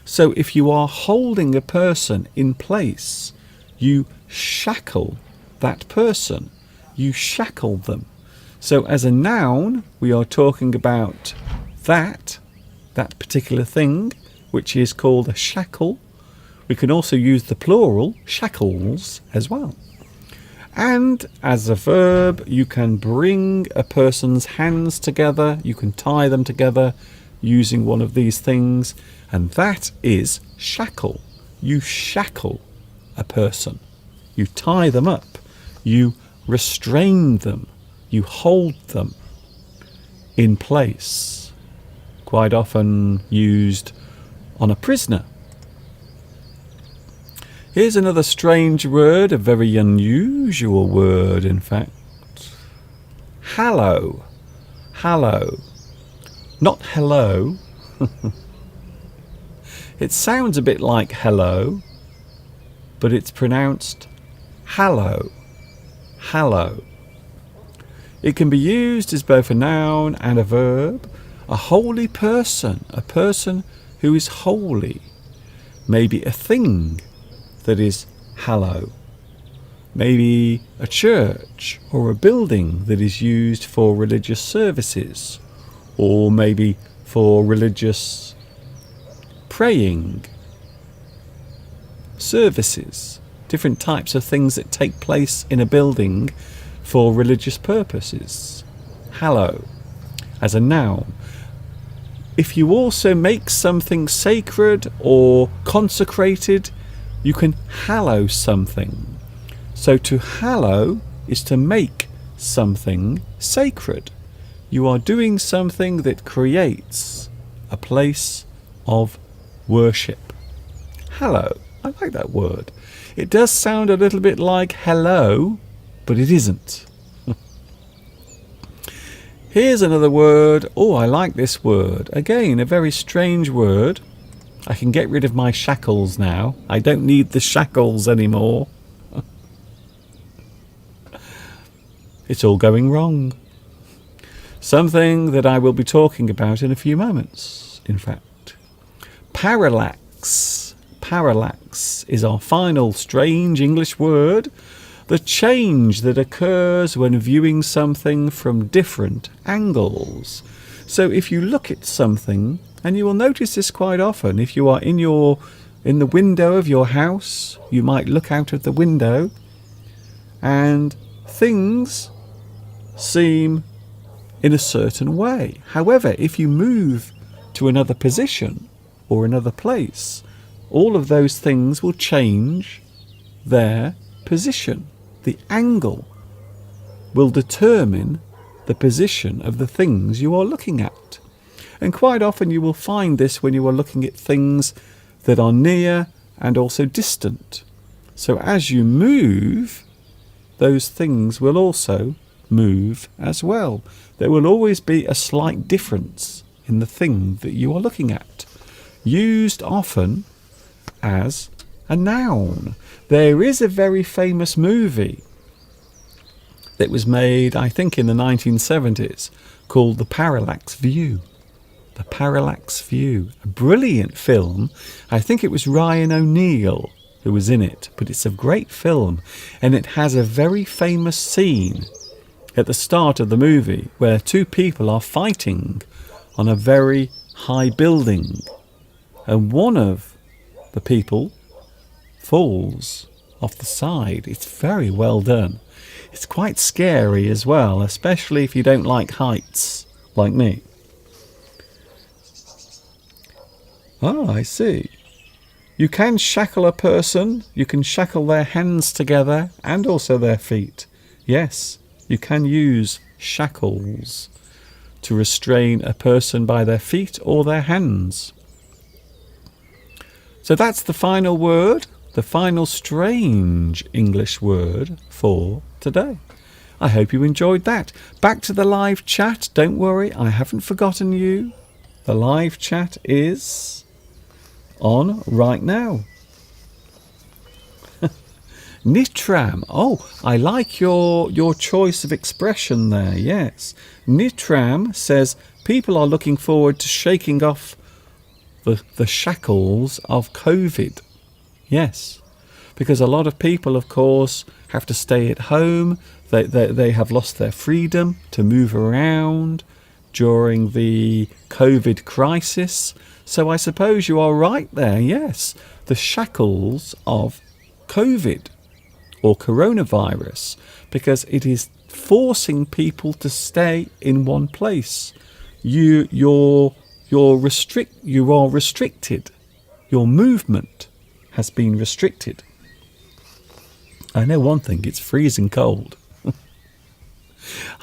So if you are holding a person in place, you shackle that person. You shackle them. So as a noun, we are talking about that particular thing, which is called a shackle. We can also use the plural, shackles, as well. And as a verb, you can bring a person's hands together, you can tie them together using one of these things, and that is shackle. You shackle a person. You tie them up. You restrain them. You hold them in place. Quite often used on a prisoner. Here's another strange word, a very unusual word, in fact. Hallow. Hallow. Not hello. It sounds a bit like hello, but it's pronounced hallow. Hallow. It can be used as both a noun and a verb. A holy person, a person who is holy. Maybe a thing that is hallow. Maybe a church or a building that is used for religious services, or maybe for religious praying services, different types of things that take place in a building for religious purposes. Hallow as a noun. If you also make something sacred or consecrated, you can hallow something. So to hallow is to make something sacred. You are doing something that creates a place of worship. Hallow. I like that word. It does sound a little bit like hello, but it isn't. Here's another word. Oh, I like this word. Again, a very strange word. I can get rid of my shackles now. I don't need the shackles anymore. It's all going wrong. Something that I will be talking about in a few moments, in fact. Parallax. Parallax is our final strange English word. The change that occurs when viewing something from different angles. So if you look at something, and you will notice this quite often, if you are in the window of your house, you might look out of the window and things seem in a certain way. However, if you move to another position or another place, all of those things will change their position. The angle will determine the position of the things you are looking at. And quite often you will find this when you are looking at things that are near and also distant. So as you move, those things will also move as well. There will always be a slight difference in the thing that you are looking at. Used often as a noun. There is a very famous movie that was made, I think, in the 1970s called The Parallax View. The Parallax View. A brilliant film. I think it was Ryan O'Neal who was in it, but it's a great film, and it has a very famous scene at the start of the movie where two people are fighting on a very high building, and one of the people falls off the side. It's very well done. It's quite scary as well, especially if you don't like heights, like me. Ah, I see. You can shackle a person. You can shackle their hands together and also their feet. Yes, you can use shackles to restrain a person by their feet or their hands. So that's the final word, the final strange English word for today. I hope you enjoyed that. Back to the live chat. Don't worry, I haven't forgotten you. The live chat is on right now. Nitram. Oh, I like your choice of expression there. Yes. Nitram says people are looking forward to shaking off the shackles of COVID. Yes. Because a lot of people, of course, have to stay at home. They have lost their freedom to move around during the COVID crisis. So I suppose you are right there. Yes. The shackles of COVID or coronavirus, because it is forcing people to stay in one place. You are restricted. Your movement has been restricted. I know one thing, it's freezing cold.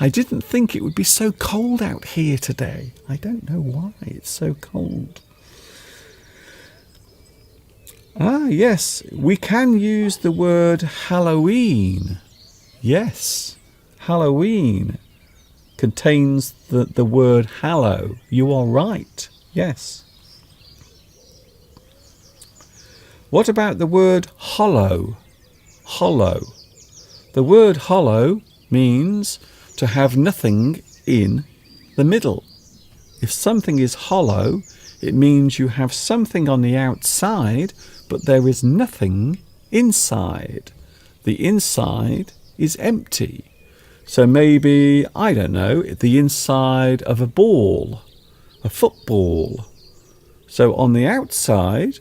I didn't think it would be so cold out here today. I don't know why it's so cold. Ah, yes, we can use the word Halloween. Yes, Halloween contains the word hallow. You are right, yes. What about the word hollow? Hollow. The word hollow means to have nothing in the middle. If something is hollow, it means you have something on the outside, but there is nothing inside. The inside is empty. So maybe, I don't know, the inside of a ball, a football. So on the outside,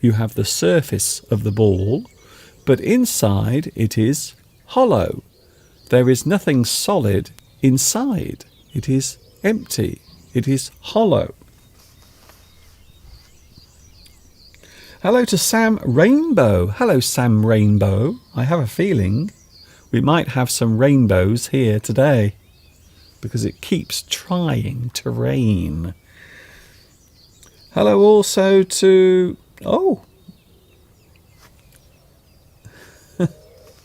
you have the surface of the ball, but inside it is hollow. There is nothing solid inside. It is empty. It is hollow. Hello to Sam Rainbow. Hello, Sam Rainbow. I have a feeling we might have some rainbows here today because it keeps trying to rain. Hello also to... Oh!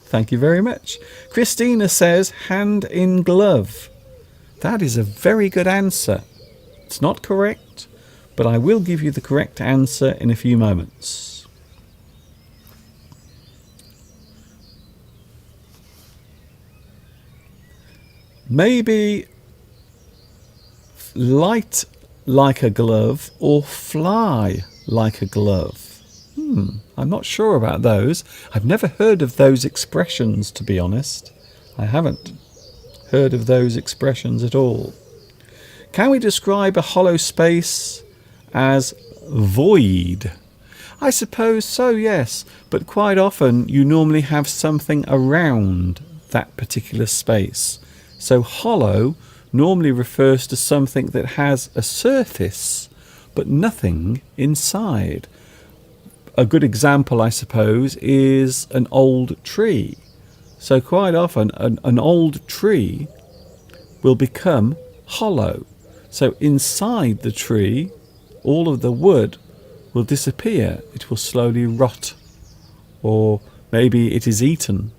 Thank you very much. Christina says, hand in glove. That is a very good answer. It's not correct, but I will give you the correct answer in a few moments. Maybe light like a glove or fly like a glove. I'm not sure about those. I've never heard of those expressions, to be honest. I haven't heard of those expressions at all. Can we describe a hollow space as void? I suppose so, yes, but quite often you normally have something around that particular space. So hollow normally refers to something that has a surface but nothing inside. A good example, I suppose, is an old tree. So quite often an old tree will become hollow. So inside the tree, all of the wood will disappear. It will slowly rot. Or maybe it is eaten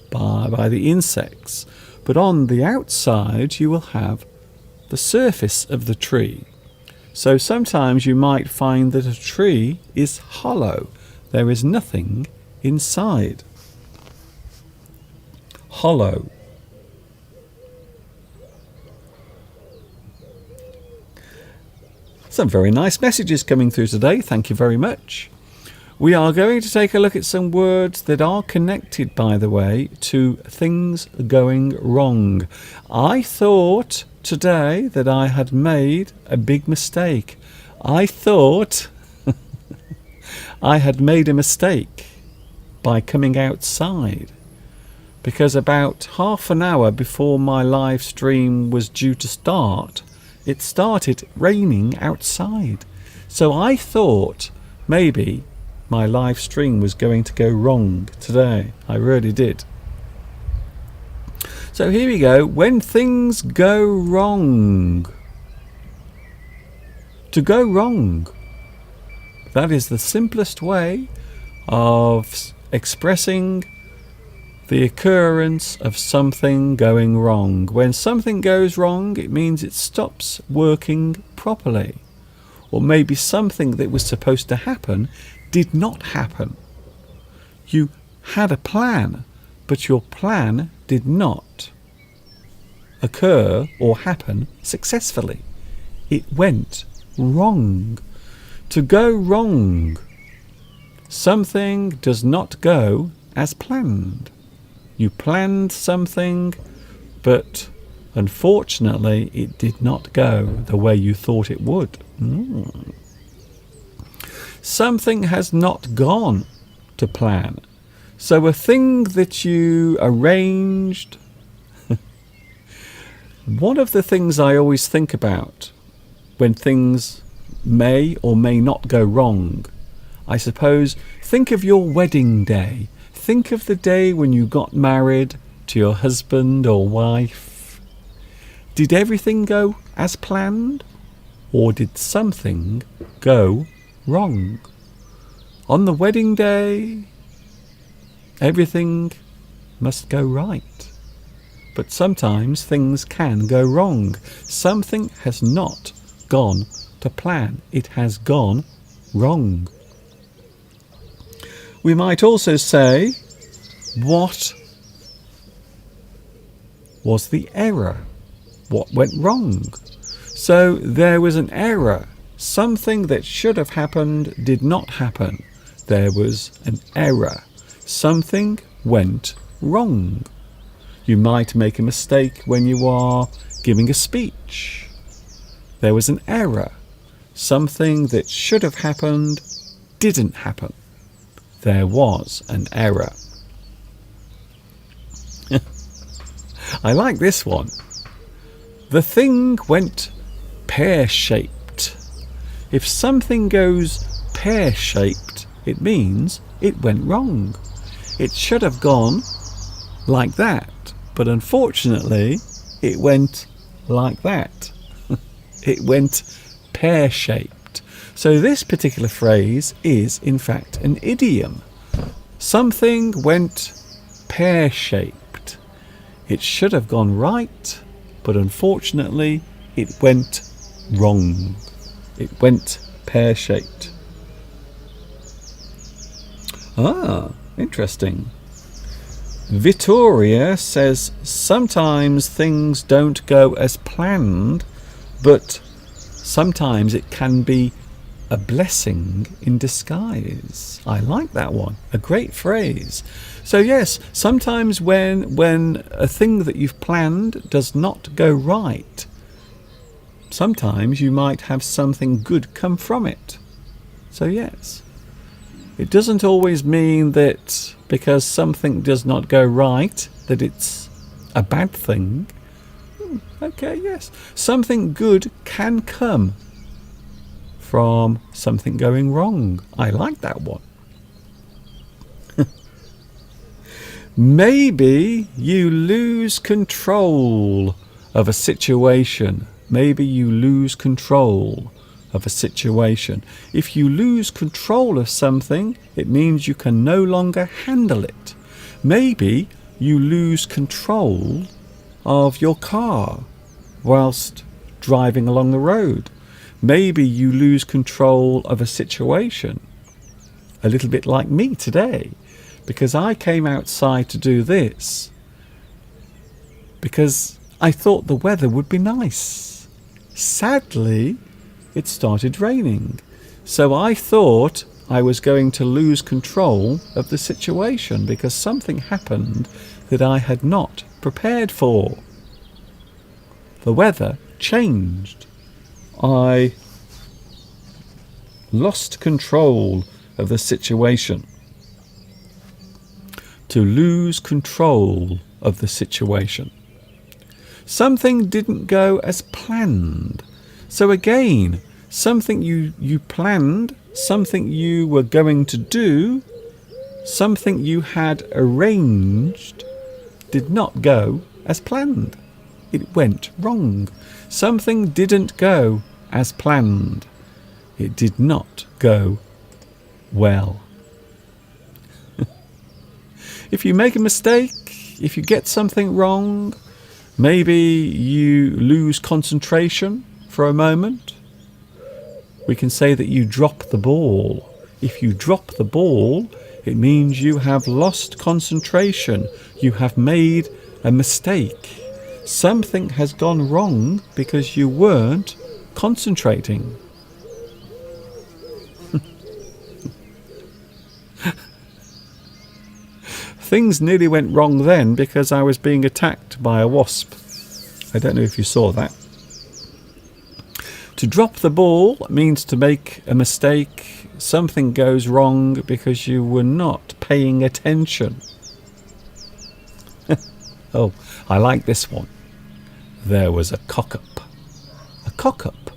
by the insects. But on the outside, you will have the surface of the tree. So sometimes you might find that a tree is hollow. There is nothing inside. Hollow. Some very nice messages coming through today. Thank you very much. We are going to take a look at some words that are connected, by the way, to things going wrong. I thought today that I had made a big mistake. I thought I had made a mistake by coming outside, because about half an hour before my live stream was due to start, it started raining outside. So I thought maybe my live stream was going to go wrong today. I really did. So here we go. When things go wrong. To go wrong. That is the simplest way of expressing the occurrence of something going wrong. When something goes wrong, it means it stops working properly. Or maybe something that was supposed to happen did not happen. You had a plan, but your plan did not occur or happen successfully. It went wrong. To go wrong. Something does not go as planned. You planned something, but unfortunately it did not go the way you thought it would. Something has not gone to plan. So a thing that you arranged. One of the things I always think about when things may or may not go wrong, I suppose, think of your wedding day. Think of the day when you got married to your husband or wife. Did everything go as planned? Or did something go wrong? On the wedding day, everything must go right. But sometimes things can go wrong. Something has not gone to plan. It has gone wrong. We might also say, what was the error? What went wrong? So there was an error. Something that should have happened did not happen. There was an error. Something went wrong. You might make a mistake when you are giving a speech. There was an error. Something that should have happened didn't happen. There was an error. I like this one. The thing went pear-shaped. If something goes pear-shaped, it means it went wrong. It should have gone like that, but unfortunately, it went like that. It went pear-shaped. So this particular phrase is, in fact, an idiom. Something went pear-shaped. It should have gone right, but unfortunately, it went wrong. It went pear-shaped. Ah, interesting. Vittoria says, sometimes things don't go as planned, but sometimes it can be a blessing in disguise. I like that one. A great phrase. So yes, sometimes when a thing that you've planned does not go right, sometimes you might have something good come from it. So yes, it doesn't always mean that because something does not go right that it's a bad thing. Okay, yes. Something good can come from something going wrong. I like that one. Maybe you lose control of a situation. Maybe you lose control of a situation. If you lose control of something, it means you can no longer handle it. Maybe you lose control of your car whilst driving along the road. Maybe you lose control of a situation. A little bit like me today, because I came outside to do this because I thought the weather would be nice. Sadly, it started raining. So I thought I was going to lose control of the situation because something happened that I had not prepared for. The weather changed. I lost control of the situation. To lose control of the situation. Something didn't go as planned. So again, something you planned, something you were going to do, something you had arranged did not go as planned. It went wrong. Something didn't go as planned. It did not go well. If you make a mistake, if you get something wrong, maybe you lose concentration for a moment, we can say that you drop the ball. If you drop the ball, it means you have lost concentration. You have made a mistake. Something has gone wrong because you weren't concentrating. Things nearly went wrong then because I was being attacked by a wasp. I don't know if you saw that. To drop the ball means to make a mistake. Something goes wrong because you were not paying attention. Oh, I like this one. There was a cock-up. A cock-up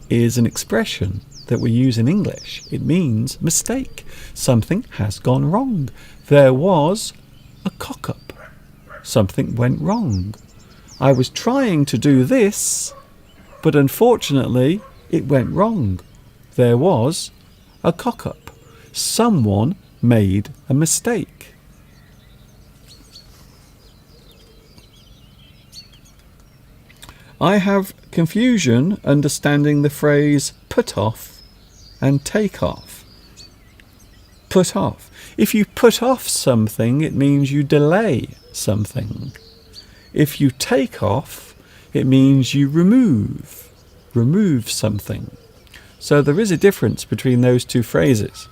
is an expression that we use in English. It means mistake. Something has gone wrong. There was a cock-up. Something went wrong. I was trying to do this, but unfortunately it went wrong. There was a cock-up. Someone made a mistake. I have confusion understanding the phrase put off and take off. Put off. If you put off something, it means you delay something. If you take off, it means you remove something. So there is a difference between those two phrases.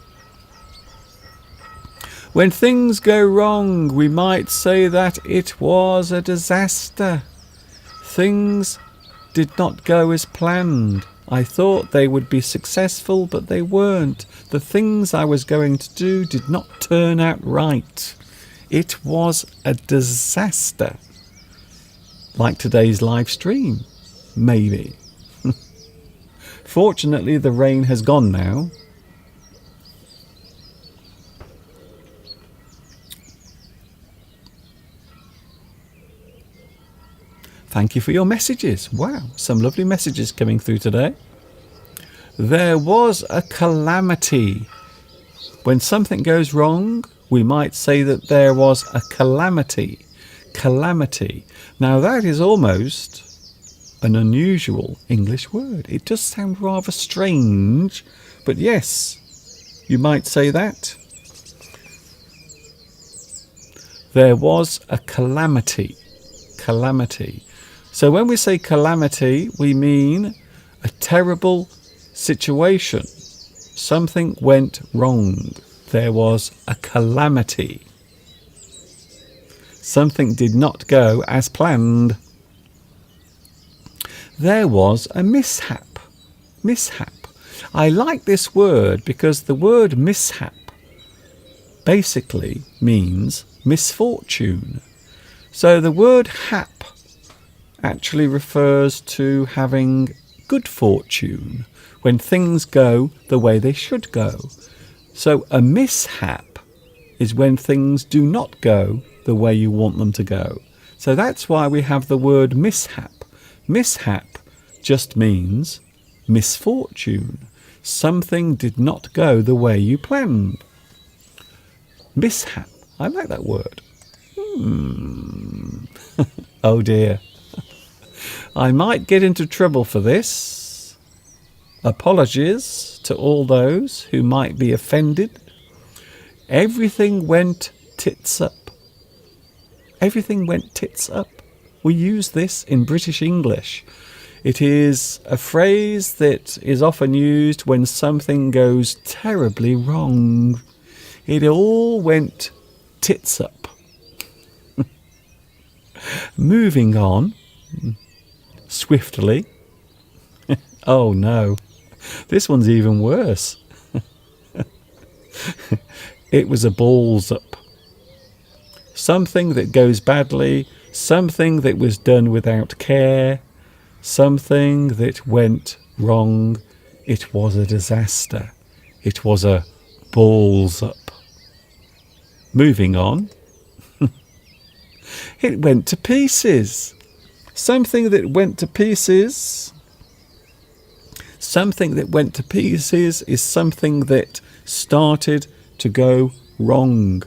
When things go wrong, we might say that it was a disaster. Things did not go as planned. I thought they would be successful, but they weren't. The things I was going to do did not turn out right. It was a disaster. Like today's live stream, maybe. Fortunately, the rain has gone now. Thank you for your messages. Wow, some lovely messages coming through today. There was a calamity. When something goes wrong, we might say that there was a calamity. Calamity. Now that is almost an unusual English word. It does sound rather strange, but yes, you might say that. There was a calamity. Calamity. So when we say calamity, we mean a terrible situation. Something went wrong. There was a calamity. Something did not go as planned. There was a mishap. Mishap. I like this word because the word mishap basically means misfortune. So the word hap actually refers to having good fortune, when things go the way they should go. So a mishap is when things do not go the way you want them to go. So that's why we have the word mishap. Mishap just means misfortune. Something did not go the way you planned. Mishap. I like that word. Oh dear. I might get into trouble for this. Apologies to all those who might be offended. Everything went tits up. Everything went tits up. We use this in British English. It is a phrase that is often used when something goes terribly wrong. It all went tits up. Moving on swiftly. Oh no, this one's even worse. It was a balls up. Something that goes badly, something that was done without care, something that went wrong. It was a disaster. It was a balls up. Moving on. It went to pieces. Something that went to pieces. Something that went to pieces is something that started to go wrong.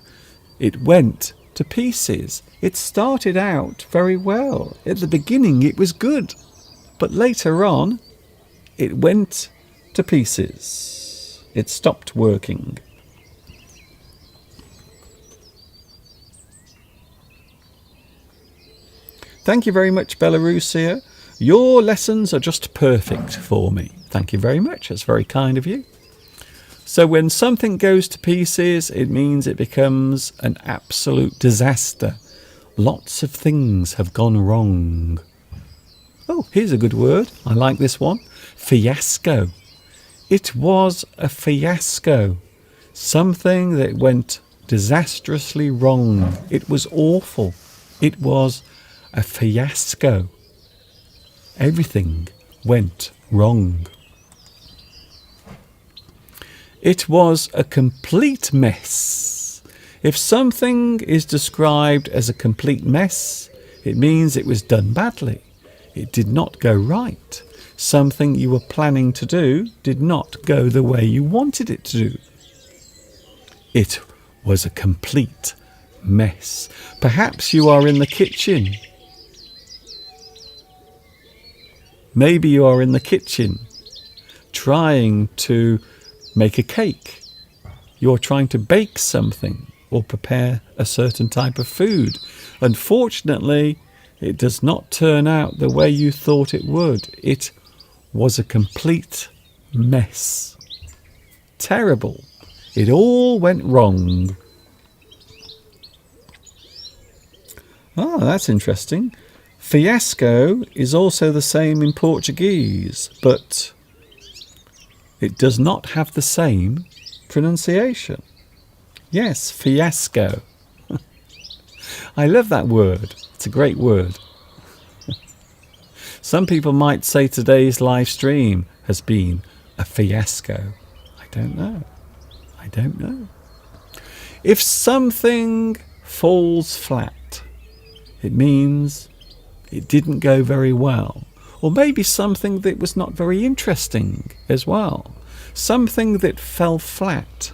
It went to pieces. It started out very well. At the beginning it was good, but later on it went to pieces. It stopped working. Thank you very much, Belarusia. Your lessons are just perfect for me. Thank you very much. That's very kind of you. So when something goes to pieces, it means it becomes an absolute disaster. Lots of things have gone wrong. Oh, here's a good word. I like this one. Fiasco. It was a fiasco. Something that went disastrously wrong. It was awful. It was a fiasco. Everything went wrong. It was a complete mess. If something is described as a complete mess, it means it was done badly. It did not go right. Something you were planning to do did not go the way you wanted it to do. It was a complete mess. Perhaps you are in the kitchen. Maybe you are in the kitchen trying to make a cake. You're trying to bake something or prepare a certain type of food. Unfortunately, it does not turn out the way you thought it would. It was a complete mess. Terrible. It all went wrong. Oh, that's interesting. Fiasco is also the same in Portuguese, but it does not have the same pronunciation. Yes, fiasco. I love that word. It's a great word. Some people might say today's live stream has been a fiasco. I don't know. I don't know. If something falls flat, it means it didn't go very well. Or maybe something that was not very interesting as well. Something that fell flat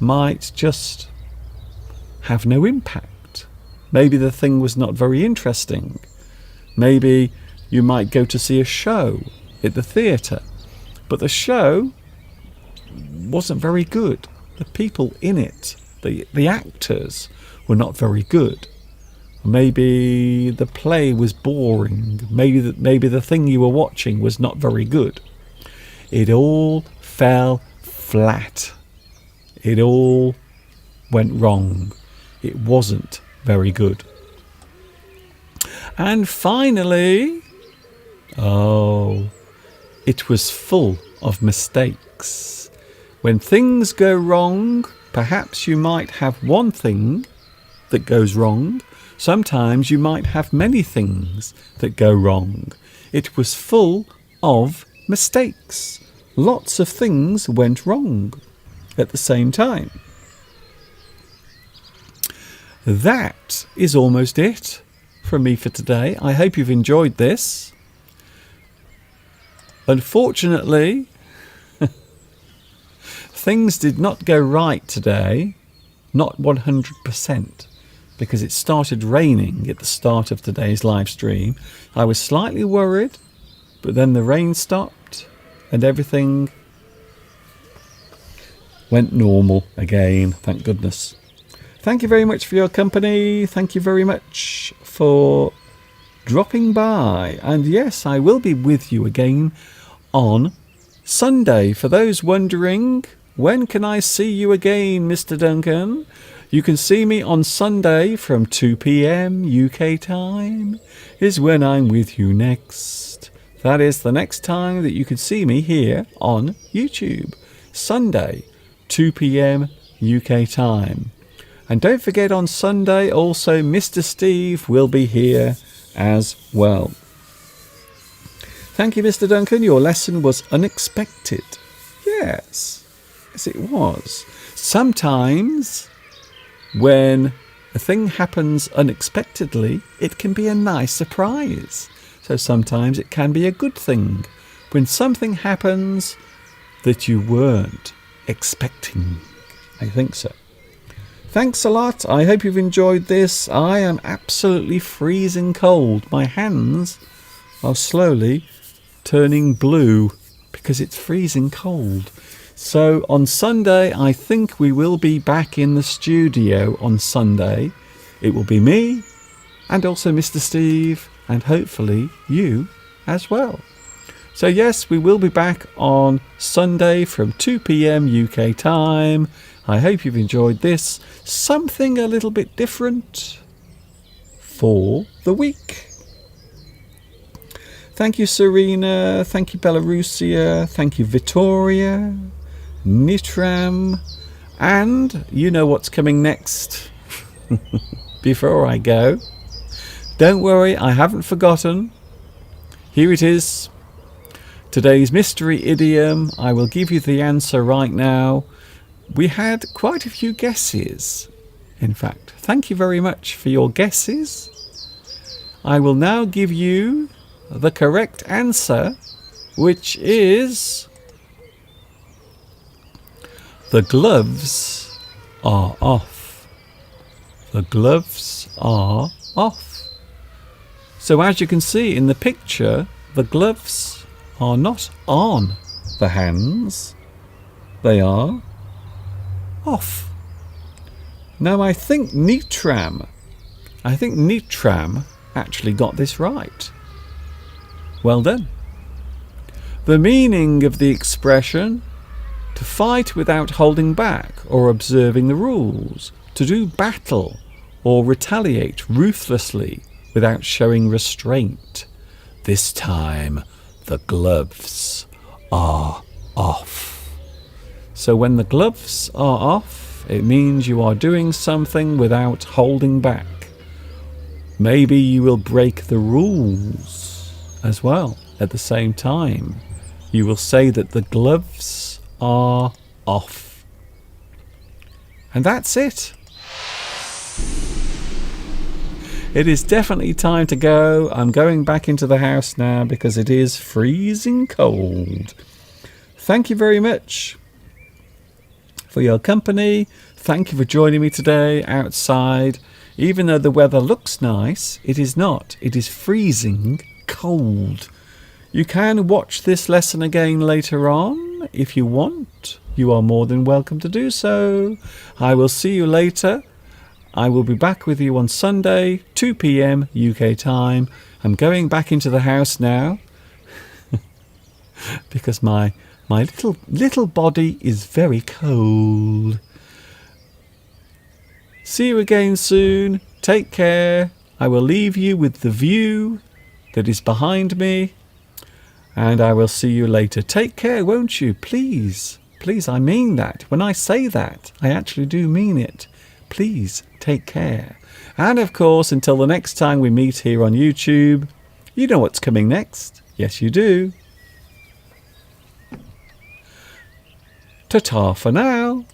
might just have no impact. Maybe the thing was not very interesting. Maybe you might go to see a show at the theatre, but the show wasn't very good. The people in it, the actors, were not very good. Maybe the play was boring. Maybe the thing you were watching was not very good. It all fell flat. It all went wrong. It wasn't very good. And finally, it was full of mistakes. When things go wrong, perhaps you might have one thing that goes wrong. Sometimes you might have many things that go wrong. It was full of mistakes. Lots of things went wrong at the same time. That is almost it from me for today. I hope you've enjoyed this. Unfortunately, things did not go right today, not 100%. Because it started raining at the start of today's live stream. I was slightly worried, but then the rain stopped and everything went normal again, thank goodness. Thank you very much for your company. Thank you very much for dropping by. And yes, I will be with you again on Sunday. For those wondering, when can I see you again, Mr. Duncan? You can see me on Sunday from 2 p.m. UK time is when I'm with you next. That is the next time that you can see me here on YouTube. Sunday, 2 p.m. UK time. And don't forget, on Sunday also Mr. Steve will be here as well. Thank you, Mr. Duncan. Your lesson was unexpected. Yes, it was. Sometimes when a thing happens unexpectedly, it can be a nice surprise. So sometimes it can be a good thing when something happens that you weren't expecting. I think so. Thanks a lot. I hope you've enjoyed this. I am absolutely freezing cold. My hands are slowly turning blue because it's freezing cold. So on Sunday, I think we will be back in the studio on Sunday. It will be me and also Mr. Steve and hopefully you as well. So yes, we will be back on Sunday from 2 p.m. UK time. I hope you've enjoyed this. Something a little bit different for the week. Thank you, Serena. Thank you, Belarusia. Thank you, Vittoria, Nitram. And you know what's coming next. Before I go, don't worry, I haven't forgotten. Here it is. Today's mystery idiom. I will give you the answer right now. We had quite a few guesses, in fact. Thank you very much for your guesses. I will now give you the correct answer, which is the gloves are off. The gloves are off. So as you can see in the picture, the gloves are not on the hands. They are off. Now I think Nitram actually got this right. Well done. The meaning of the expression: to fight without holding back or observing the rules, to do battle or retaliate ruthlessly without showing restraint. This time the gloves are off. So when the gloves are off, it means you are doing something without holding back. Maybe you will break the rules as well at the same time. You will say that the gloves are off. And that's it. It is definitely time to go. I'm going back into the house now because it is freezing cold. Thank you very much for your company. Thank you for joining me today outside. Even though the weather looks nice, it is not. It is freezing cold. You can watch this lesson again later on if you want. You are more than welcome to do so. I will see you later. I will be back with you on Sunday, 2 p.m. UK time. I'm going back into the house now because my little body is very cold. See you again soon. Take care. I will leave you with the view that is behind me, and I will see you later. Take care, won't you? Please, please, I mean that. When I say that, I actually do mean it. Please take care. And of course, until the next time we meet here on YouTube, you know what's coming next. Yes, you do. Ta-ta for now.